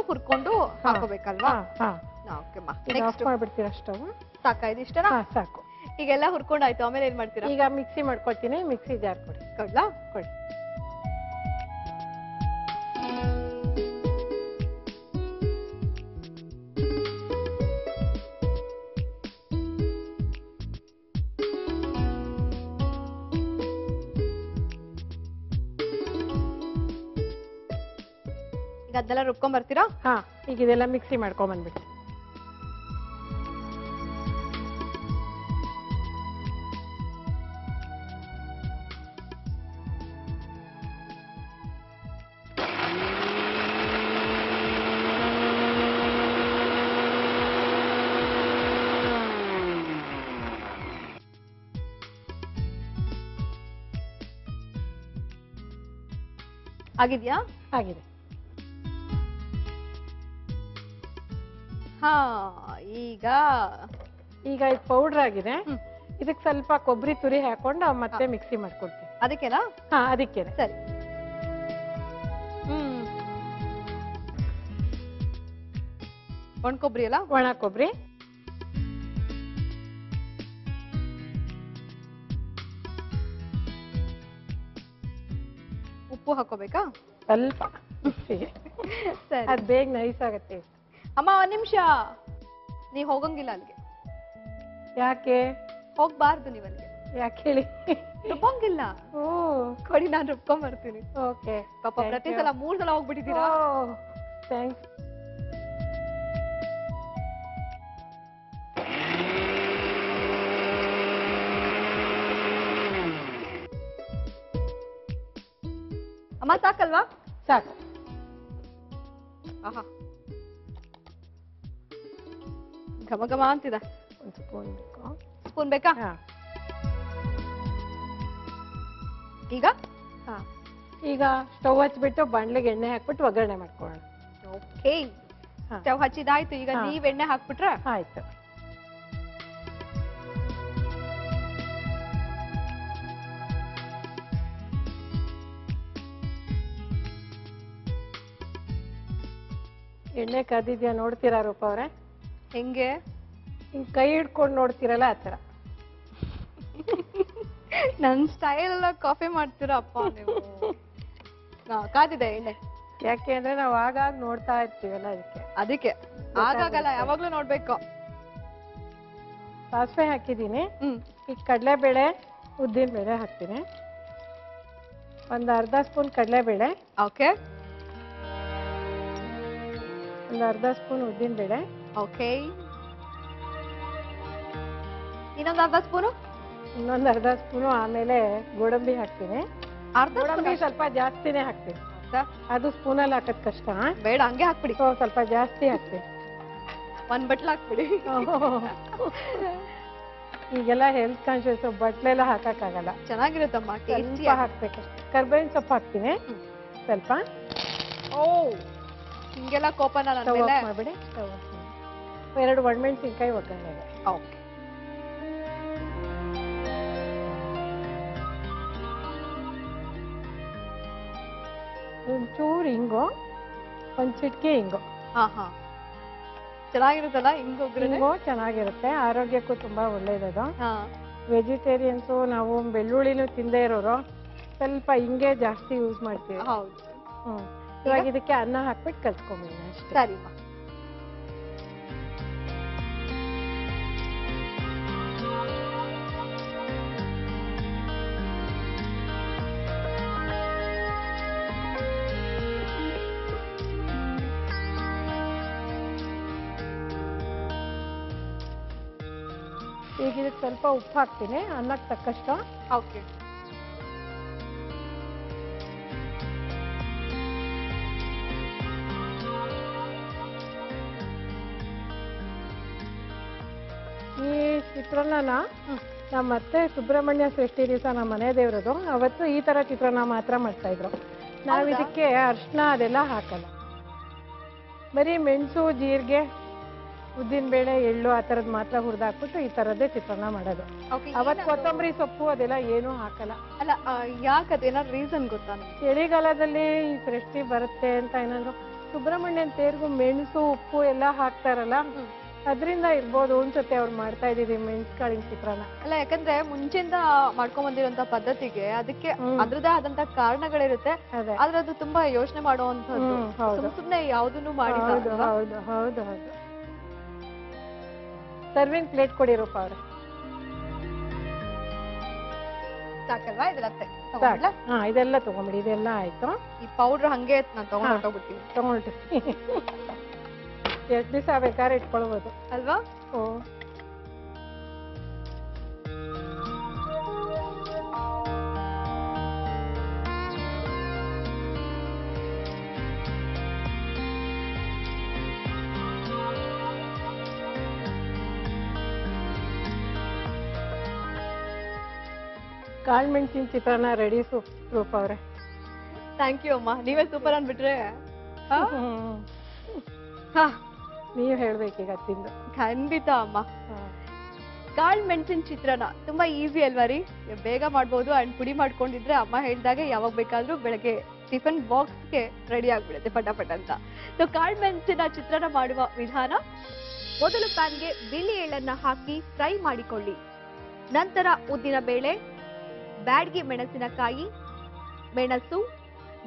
ಹುರ್ಕೊಂಡು ಹಾಕೋಬೇಕಲ್ವಾ? Of ಮಾಡ್ಬಿಡ್ತೀರಾ stove? ಸಾಕಾ ಇದಿಷ್ಟನಾ? ಸಾಕು. ಈಗೆಲ್ಲ ಹುರ್ಕೊಂಡಾಯ್ತು, ಆಮೇಲೆ ಏನ್ ಮಾಡ್ತೀರಾ? ಈಗ ಮಿಕ್ಸಿ ಮಾಡ್ಕೊಳ್ತೀನಿ. ಮಿಕ್ಸಿ ಜಾರ್ ಕೊಡಿ. ಕೊಡ್ಲಾ? ಕೊಡಿ. ಈಗ ಅದೆಲ್ಲ ರುಬ್ಕೊಂಡ್ ಬರ್ತೀರಾ? ಹಾ, ಈಗ ಇದೆಲ್ಲ ಮಿಕ್ಸಿ ಮಾಡ್ಕೊಂಡ್ ಬಂದ್ಬಿಟ್ಟು ಆಗಿದ್ಯಾ? ಆಗಿದೆ. ಹಾ, ಈಗ ಇದು ಪೌಡರ್ ಆಗಿದೆ. ಇದಕ್ಕೆ ಸ್ವಲ್ಪ ಕೊಬ್ಬರಿ ತುರಿ ಹಾಕೊಂಡು ಮತ್ತೆ ಮಿಕ್ಸಿ ಮಾಡ್ಕೊಡ್ತೀನಿ. ಅದಕ್ಕೆನಾ? ಹಾ, ಅದಕ್ಕೇನೆ. ಸರಿ. ಒಣ ಕೊಬ್ಬರಿ ಅಲ್ಲ? ಒಣ ಕೊಬ್ಬರಿ. ಉಪ್ಪು ಹಾಕೋಬೇಕಾ? ಸ್ವಲ್ಪ. ಸರಿ. ಅದು ಬೇಗ ನೈಸ್ ಆಗುತ್ತೆ. ಅಮ್ಮ, ಒಂದ್ ನಿಮಿಷ. ನೀವ್ ಹೋಗಂಗಿಲ್ಲ ಅಲ್ಲಿಗೆ. ಯಾಕೆ ಹೋಗ್ಬಾರ್ದು ನೀವ್ ಅಲ್ಲಿಗೆ? ಯಾಕೆ ಹೇಳಿ? ರುಬ್ಬಂಗಿಲ್ಲ. ಓ, ಕೊಡಿ, ನಾನು ರುಬ್ಕೊಂಡ್ ಬರ್ತೀನಿ. ಓಕೆ. ಪಾಪ ಪ್ರತಿ ಸಲ 3 ಸಲ ಹೋಗ್ಬಿಟ್ಟಿದ್ದೀರಾ. ಥ್ಯಾಂಕ್ಸ್. ಅಮ್ಮ, ಸಾಕಲ್ವಾ? ಸಾಕು. ಆಹಾ, ಘಮ ಘಮ ಅಂತಿದ. ಒಂದು ಸ್ಪೂನ್ ಬೇಕು. ಸ್ಪೂನ್ ಬೇಕಾ? ಈಗ ಈಗ ಸ್ಟವ್ ಹಚ್ಬಿಟ್ಟು ಬಾಣ್ಲಿಗೆ ಎಣ್ಣೆ ಹಾಕ್ಬಿಟ್ಟು ಒಗ್ಗರಣೆ ಮಾಡ್ಕೊಳ್ಳೋಣ. ಓಕೆ, ಸ್ಟವ್ ಹಚ್ಚಿದಾಯ್ತು. ಈಗ ನೀವ್ ಎಣ್ಣೆ ಹಾಕ್ಬಿಟ್ರ? ಆಯ್ತು. ಎಣ್ಣೆ ಕಾದಿದ್ಯಾ ನೋಡ್ತೀರಾ ರೂಪ ಅವ್ರೆ? ಹೆಂಗೆ? ಹಿಂಗ್ ಕೈ ಹಿಡ್ಕೊಂಡು ನೋಡ್ತೀರಲ್ಲ ಆ ತರ. ನನ್ ಸ್ಟೈಲ್ ಎಲ್ಲ ಕಾಫಿ ಮಾಡ್ತೀರಾ ಅಪ್ಪ ನೀವು. ಕಾದಿದೆ ಎಣ್ಣೆ. ಯಾಕೆ ಅಂದ್ರೆ ನಾವು ಆಗಾಗ ನೋಡ್ತಾ ಇರ್ತೀವಲ್ಲ, ಅದಕ್ಕೆ ಆಗಾಗಲ್ಲ, ಯಾವಾಗ್ಲೂ ನೋಡ್ಬೇಕು. ಸಾಸಿವೆ ಹಾಕಿದೀನಿ. ಈಗ ಕಡಲೆಬೇಳೆ, ಉದ್ದಿನ ಬೇಳೆ ಹಾಕ್ತೀನಿ. ಒಂದು ಅರ್ಧ ಸ್ಪೂನ್ ಕಡಲೆಬೇಳೆ. ಓಕೆ. ಒಂದು ಅರ್ಧ ಸ್ಪೂನ್ ಉದ್ದಿನ ಬೇಳೆ. ಓಕೆ. ಇನ್ನೊಂದು ಅರ್ಧ ಸ್ಪೂನು. ಇನ್ನೊಂದು ಅರ್ಧ ಸ್ಪೂನು. ಆಮೇಲೆ ಗೋಡಂಬಿ ಹಾಕ್ತೀನಿ. ಗೋಡಂಬಿ ಸ್ವಲ್ಪ ಜಾಸ್ತಿನೇ ಹಾಕ್ತೀನಿ. ಅದು ಸ್ಪೂನಲ್ಲಿ ಹಾಕೋದ್ ಕಷ್ಟ. ಬೇಡ, ಹಂಗೆ ಹಾಕ್ಬಿಡಿ. ಸ್ವಲ್ಪ ಜಾಸ್ತಿ ಹಾಕ್ತೀನಿ. 1 ಬಟ್ಲ ಹಾಕ್ಬಿಡಿ. ಈಗೆಲ್ಲ ಹೆಲ್ತ್ ಕಾನ್ಶಿಯಸ್, ಬಟ್ಲೆಲ್ಲ ಹಾಕಕ್ಕಾಗಲ್ಲ. ಚೆನ್ನಾಗಿರುತ್ತಮ್ಮ, ಸ್ವಲ್ಪ ಹಾಕ್ಬೇಕು. ಕರ್ಬೇವಿನ ಸೊಪ್ಪು ಹಾಕ್ತೀನಿ ಸ್ವಲ್ಪ. ಓ, ಹಿಂಗೆಲ್ಲ ಕೋಪನ ನನ್ನ ಮೇಲೆ ಮಾಡ್ಬಿಡಿ. 2 ಒಣಮೆಣಸಿನ್ಕಾಯಿ ಒಗ್ಗರಣೆಗೆ. ಓಕೆ. ಒಂಚೂರು ಹಿಂಗು, ಒಂದ್ ಚಿಟ್ಕಿ ಹಿಂಗು. ಹಾ ಹಾ, ಚೆನ್ನಾಗಿರುತ್ತಲ್ಲ ಹಿಂಗು? ಚೆನ್ನಾಗಿರುತ್ತೆ, ಆರೋಗ್ಯಕ್ಕೂ ತುಂಬಾ ಒಳ್ಳೇದದು. ವೆಜಿಟೇರಿಯನ್ಸು, ನಾವು ಬೆಳ್ಳುಳ್ಳಿನೂ ತಿಂದೇ ಇರೋರು ಸ್ವಲ್ಪ ಹಿಂಗೆ ಜಾಸ್ತಿ ಯೂಸ್ ಮಾಡ್ತೀವಿ. ಹೌದು. ಇವಾಗ ಇದಕ್ಕೆ ಅನ್ನ ಹಾಕ್ಬಿಟ್ಟು ಕಲ್ಸ್ಕೊಂಬಿಡಿ ಅಷ್ಟೇ. ಸರಿ. ಈಗ ಇದಕ್ಕೆ ಸ್ವಲ್ಪ ಉಪ್ಪು ಹಾಕ್ತೀನಿ, ಅನ್ನಕ್ಕೆ ತಕ್ಕಷ್ಟು. ಓಕೆ. ಈ ಚಿತ್ರಾನ್ನ ನಮ್ಮ ಅತ್ತೆ ಸುಬ್ರಹ್ಮಣ್ಯ ಷಷ್ಠಿ ದಿವಸ ನಮ್ಮ ಮನೆ ದೇವ್ರದು, ಅವತ್ತು ಈ ತರ ಚಿತ್ರಾನ್ನ ಮಾತ್ರ ಮಾಡ್ತಾ ಇದ್ರು. ನಾವ್ ಇದಕ್ಕೆ ಅರ್ಶಿನ ಅದೆಲ್ಲ ಹಾಕಲ್ಲ, ಬರೀ ಮೆಣಸು, ಜೀರಿಗೆ, ಉದ್ದಿನ ಬೇಳೆ ಎಳ್ಳು ಆ ಥರದ್ದು ಮಾತ್ರ ಹುರಿದಾಕ್ಬಿಟ್ಟು ಈ ಥರದ್ದೇ ಚಿತ್ರಾನ್ನ ಮಾಡೋದು. ಅವತ್ತು ಕೊತ್ತಂಬರಿ ಸೊಪ್ಪು ಅದೆಲ್ಲ ಏನೂ ಹಾಕಲ್ಲ. ಅಲ್ಲ ಯಾಕದು ಏನಾದ್ರು ರೀಸನ್ ಗೊತ್ತಾ? ಚಳಿಗಾಲದಲ್ಲಿ ಈ ಸೃಷ್ಟಿ ಬರುತ್ತೆ ಅಂತ ಏನಾದ್ರು ಸುಬ್ರಹ್ಮಣ್ಯನ್ ತೇರ್ಗು ಮೆಣಸು ಉಪ್ಪು ಎಲ್ಲ ಹಾಕ್ತಾರಲ್ಲ, ಅದರಿಂದ ಇರ್ಬೋದು ಅನ್ಸುತ್ತೆ ಅವ್ರು ಮಾಡ್ತಾ ಇದ್ದೀವಿ ಮೆಣಸ್ಕಾಳಿನ ಚಿತ್ರಾನ್ನ. ಅಲ್ಲ ಯಾಕಂದ್ರೆ ಮುಂಚೆಯಿಂದ ಮಾಡ್ಕೊಂಡ್ ಬಂದಿರುವಂತ ಪದ್ಧತಿಗೆ ಅದಕ್ಕೆ ಅದ್ರದೇ ಆದಂತ ಕಾರಣಗಳಿರುತ್ತೆ. ಆದ್ರೆ ಅದು ತುಂಬಾ ಯೋಚನೆ ಮಾಡುವಂತದ್ದು, ಸುಮ್ನೆ ಯಾವ್ದನ್ನು ಮಾಡಿ. ಹೌದು ಹೌದು ಹೌದು ಹೌದು. ಸರ್ವಿಂಗ್ ಪ್ಲೇಟ್ ಕೊಡಿ ರೂಪ ಅವ್ರೆ. ಸಾಕಲ್ವಾ ಇದೆಲ್ಲ? ಹಾ ಇದೆಲ್ಲ ತಗೊಂಬಿಡಿ. ಇದೆಲ್ಲ ಆಯ್ತು. ಈ ಪೌಡರ್ ಹಂಗೆ ನಾನು ತಗೊಂಡ್ಬಿಡ್ತೀನಿ. ತಗೊಂಡ್ಬಿಟ್ಟು ಎಷ್ಟು ದಿವಸ ಬೇಕಾದ್ರೆ ಇಟ್ಕೊಳ್ಬೋದು ಅಲ್ವಾ? ಓ ಕಾಳು ಮೆಣಸಿನ ಚಿತ್ರಾನ್ನ ರೆಡಿ ರೂಪ ಅವ್ರೆ. ಥ್ಯಾಂಕ್ ಯು ಅಮ್ಮ, ನೀವೇ ಸೂಪರ್ ಅನ್ಬಿಟ್ರೆ. ನೀವು ಹೇಳ್ಬೇಕೀಗ ತಿಂದು. ಖಂಡಿತ ಅಮ್ಮ. ಕಾಳು ಮೆಣಸಿನ ಚಿತ್ರಾನ್ನ ತುಂಬಾ ಈಸಿ ಅಲ್ವಾ ರೀ? ಬೇಗ ಮಾಡ್ಬೋದು. ಅಂಡ್ ಪುಡಿ ಮಾಡ್ಕೊಂಡಿದ್ರೆ ಅಮ್ಮ ಹೇಳಿದಾಗೆ ಯಾವಾಗ ಬೇಕಾದ್ರೂ ಬೆಳಗ್ಗೆ ಟಿಫನ್ ಬಾಕ್ಸ್ಗೆ ರೆಡಿ ಆಗ್ಬಿಡುತ್ತೆ ಫಟಾಫಟ್ ಅಂತ. ಸೊ ಕಾಳು ಮೆಣಸಿನ ಚಿತ್ರಾನ್ನ ಮಾಡುವ ವಿಧಾನ: ಮೊದಲು ಪ್ಯಾನ್ಗೆ ಬಿಳಿ ಎಳ್ಳನ್ನ ಹಾಕಿ ಫ್ರೈ ಮಾಡಿಕೊಳ್ಳಿ. ನಂತರ ಉದ್ದಿನ ಬೇಳೆ, ಬ್ಯಾಡಗಿ ಮೆಣಸಿನಕಾಯಿ, ಮೆಣಸು,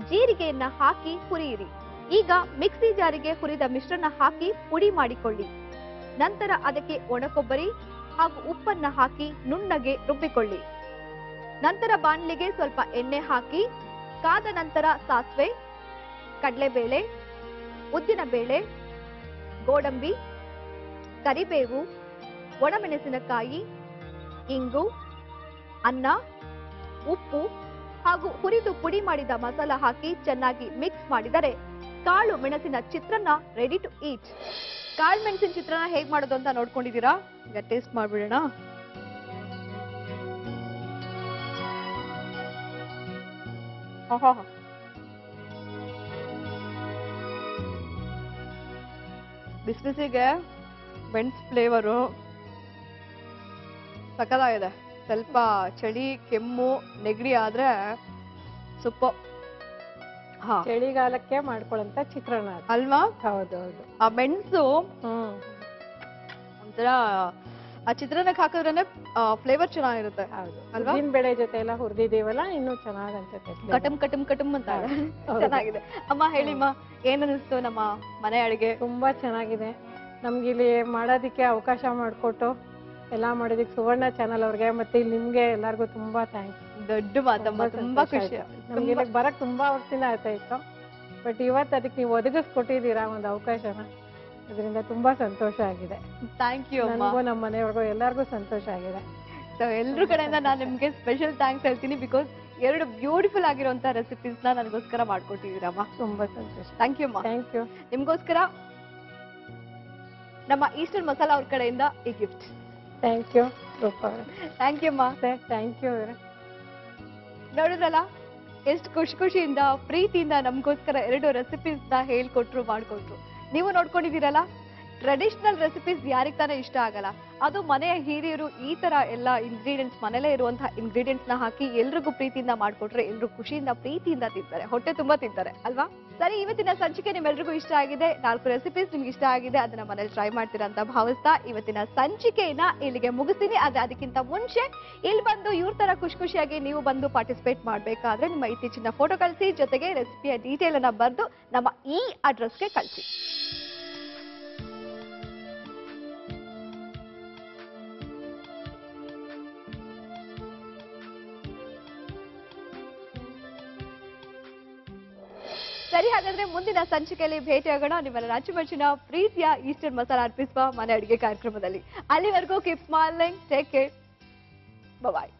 ಜೀರಿಗೆಯನ್ನ ಹಾಕಿ ಹುರಿಯಿರಿ. ಈಗ ಮಿಕ್ಸಿ ಜಾರಿಗೆ ಹುರಿದ ಮಿಶ್ರಣ ಹಾಕಿ ಪುಡಿ ಮಾಡಿಕೊಳ್ಳಿ. ನಂತರ ಅದಕ್ಕೆ ಒಣಕೊಬ್ಬರಿ ಹಾಗೂ ಉಪ್ಪನ್ನ ಹಾಕಿ ನುಣ್ಣಗೆ ರುಬ್ಬಿಕೊಳ್ಳಿ. ನಂತರ ಬಾಣಲಿಗೆ ಸ್ವಲ್ಪ ಎಣ್ಣೆ ಹಾಕಿ ಕಾದ ನಂತರ ಸಾಸಿವೆ, ಕಡಲೆಬೇಳೆ, ಉದ್ದಿನ ಬೇಳೆ, ಗೋಡಂಬಿ, ಕರಿಬೇವು, ಒಣಮೆಣಸಿನಕಾಯಿ, ಇಂಗು, ಅನ್ನ, ಉಪ್ಪು ಹಾಗೂ ಹುರಿದು ಪುಡಿ ಮಾಡಿದ ಮಸಾಲ ಹಾಕಿ ಚೆನ್ನಾಗಿ ಮಿಕ್ಸ್ ಮಾಡಿದರೆ ಕಾಳು ಮೆಣಸಿನ ಚಿತ್ರಾನ್ನ ರೆಡಿ ಟು ಈಟ್. ಕಾಳು ಮೆಣಸಿನ ಚಿತ್ರಾನ್ನ ಹೇಗ್ ಮಾಡೋದು ಅಂತ ನೋಡ್ಕೊಂಡಿದ್ದೀರಾ? ಈಗ ಟೇಸ್ಟ್ ಮಾಡ್ಬಿಡೋಣ. ಬಿಸಿ ಬಿಸಿಗೆ ಮೆಣಸು ಫ್ಲೇವರು ಸಕ್ಕತ್ತಾಗಿದೆ. ಸ್ವಲ್ಪ ಚಳಿ, ಕೆಮ್ಮು, ನೆಗಡಿ ಆದ್ರೆ ಸೂಪರ್. ಚಳಿಗಾಲಕ್ಕೆ ಮಾಡ್ಕೊಳ್ಳಂತ ಚಿತ್ರಾನ್ನ ಅಲ್ವಾ? ಹೌದೌದು. ಆ ಮೆಣಸು ಒಂಥರ ಆ ಚಿತ್ರಾನ್ನಕ್ಕೆ ಹಾಕಿದ್ರೇನೆ ಫ್ಲೇವರ್ ಚೆನ್ನಾಗಿರುತ್ತೆ. ಹೌದು ಅಲ್ವಾ? ಉದ್ದಿನ ಬೇಳೆ ಜೊತೆ ಎಲ್ಲ ಹುರಿದಿದೀವಲ್ಲ, ಇನ್ನೂ ಚೆನ್ನಾಗಿ ಅನ್ಸುತ್ತೆ. ಕಟಮ್ ಕಟಮ್ ಕಟಮ್ ಅಂತ ಚೆನ್ನಾಗಿದೆ. ಅಮ್ಮ ಹೇಳಿಮ್ಮ, ಏನ್ ಅನಿಸ್ತು ನಮ್ಮ ಮನೆ ಅಡಿಗೆ? ತುಂಬಾ ಚೆನ್ನಾಗಿದೆ. ನಮ್ಗೆ ಇಲ್ಲಿ ಮಾಡೋದಿಕ್ಕೆ ಅವಕಾಶ ಮಾಡಿಕೊಟ್ಟು ಎಲ್ಲ ಮಾಡೋದಕ್ಕೆ ಸುವರ್ಣ ಚಾನಲ್ ಅವ್ರಿಗೆ ಮತ್ತೆ ನಿಮ್ಗೆ ಎಲ್ಲಾರ್ಗು ತುಂಬಾ ಥ್ಯಾಂಕ್ಸ್. ದೊಡ್ಡ ಮಾತಮ್ಮ, ತುಂಬಾ ಖುಷಿ. ನಮ್ಗೆ ಇಲ್ಲಿ ಬರಕ್ ತುಂಬಾ ವರ್ಷದಿಂದ ಆಯ್ತಾ ಇತ್ತು, ಬಟ್ ಇವತ್ತು ಅದಕ್ಕೆ ನೀವು ಒದಗಿಸ್ಕೊಟ್ಟಿದ್ದೀರಾ ಒಂದು ಅವಕಾಶನ, ಅದರಿಂದ ತುಂಬಾ ಸಂತೋಷ ಆಗಿದೆ. Thank you. ನನಗೂ ನಮ್ಮ ಮನೆಯವ್ರಿಗೂ ಎಲ್ಲರಿಗೂ ಸಂತೋಷ ಆಗಿದೆ. ಸೊ ಎಲ್ರ ಕಡೆಯಿಂದ ನಾನು ನಿಮ್ಗೆ ಸ್ಪೆಷಲ್ ಥ್ಯಾಂಕ್ಸ್ ಹೇಳ್ತೀನಿ. ಬಿಕಾಸ್ 2 ಬ್ಯೂಟಿಫುಲ್ ಆಗಿರುವಂತ ರೆಸಿಪೀಸ್ ನ ನನಗೋಸ್ಕರ ಮಾಡ್ಕೊಟ್ಟಿದ್ದೀರಮ್ಮ. ತುಂಬಾ ಸಂತೋಷ. ಥ್ಯಾಂಕ್ ಯು ಅಮ್ಮ. Thank you. ನಿಮ್ಗೋಸ್ಕರ ನಮ್ಮ ಈಸ್ಟರ್ನ್ ಮಸಾಲಾ ಅವ್ರ ಕಡೆಯಿಂದ ಈ gift. Thank you. Thank you ಅಮ್ಮ. Thank you. ನೋಡಿದ್ರಲ್ಲ, ಎಷ್ಟು ಖುಷಿಯಿಂದ ಪ್ರೀತಿಯಿಂದ ನಮಗೋಸ್ಕರ 2 ರೆಸಿಪೀಸ್ ನ ಹೇಳ್ಕೊಟ್ರು, ಮಾಡ್ಕೊಟ್ರು. ನೀವು ನೋಡ್ಕೊಂಡಿದ್ದೀರಲ್ಲ, ಟ್ರೆಡಿಷನಲ್ ರೆಸಿಪೀಸ್ ಯಾರಿಗೆ ತಾನೇ ಇಷ್ಟ ಆಗಲ್ಲ? ಅದು ಮನೆಯ ಹಿರಿಯರು ಈ ತರ ಎಲ್ಲ ಇಂಗ್ರೀಡಿಯೆಂಟ್ಸ್, ಮನೇಲೇ ಇರುವಂತಹ ಇಂಗ್ರೀಡಿಯೆಂಟ್ಸ್ ನ ಹಾಕಿ ಎಲ್ರಿಗೂ ಪ್ರೀತಿಯಿಂದ ಮಾಡ್ಕೊಟ್ರೆ ಎಲ್ರು ಖುಷಿಯಿಂದ ಪ್ರೀತಿಯಿಂದ ತಿಂತಾರೆ, ಹೊಟ್ಟೆ ತುಂಬಾ ತಿಂತಾರೆ ಅಲ್ವಾ? ಸರಿ, ಇವತ್ತಿನ ಸಂಚಿಕೆ ನಿಮ್ಮೆಲ್ರಿಗೂ ಇಷ್ಟ ಆಗಿದೆ. 4 ರೆಸಿಪೀಸ್ ನಿಮ್ಗೆ ಇಷ್ಟ ಆಗಿದೆ, ಅದನ್ನ ಮನೇಲಿ ಟ್ರೈ ಮಾಡ್ತೀರಾ ಅಂತ ಭಾವಿಸ್ತಾ ಇವತ್ತಿನ ಸಂಚಿಕೆಯನ್ನ ಇಲ್ಲಿಗೆ ಮುಗಿಸ್ತೀನಿ. ಆದ್ರೆ ಅದಕ್ಕಿಂತ ಮುಂಚೆ ಇಲ್ಲಿ ಬಂದು ಇವ್ರ ತರ ಖುಷಿಯಾಗಿ ನೀವು ಬಂದು ಪಾರ್ಟಿಸಿಪೇಟ್ ಮಾಡ್ಬೇಕಾದ್ರೆ ನಿಮ್ಮ ಇತ್ತೀಚಿನ ಫೋಟೋ ಕಳಿಸಿ, ಜೊತೆಗೆ ರೆಸಿಪಿಯ ಡೀಟೇಲ್ ಅನ್ನ ಬರೆದು ನಮ್ಮ ಈ ಅಡ್ರೆಸ್ಗೆ ಕಳಿಸಿ. ಸರಿ, ಹಾಗಾದ್ರೆ ಮುಂದಿನ ಸಂಚಿಕೆಯಲ್ಲಿ ಭೇಟಿಯಾಗೋಣ ನಿಮ್ಮೆಲ್ಲರ ಅಚ್ಚುಮೆಚ್ಚಿನ ಪ್ರೀತಿಯ ಈಸ್ಟರ್ನ್ ಮಸಾಲಾ ಅರ್ಪಿಸುವ ಮನೆ ಅಡುಗೆ ಕಾರ್ಯಕ್ರಮದಲ್ಲಿ. ಅಲ್ಲಿವರೆಗೂ ಕೀಪ್ ಸ್ಮೈಲಿಂಗ್, ಟೇಕ್ ಕೇರ್, ಬಾಯ್.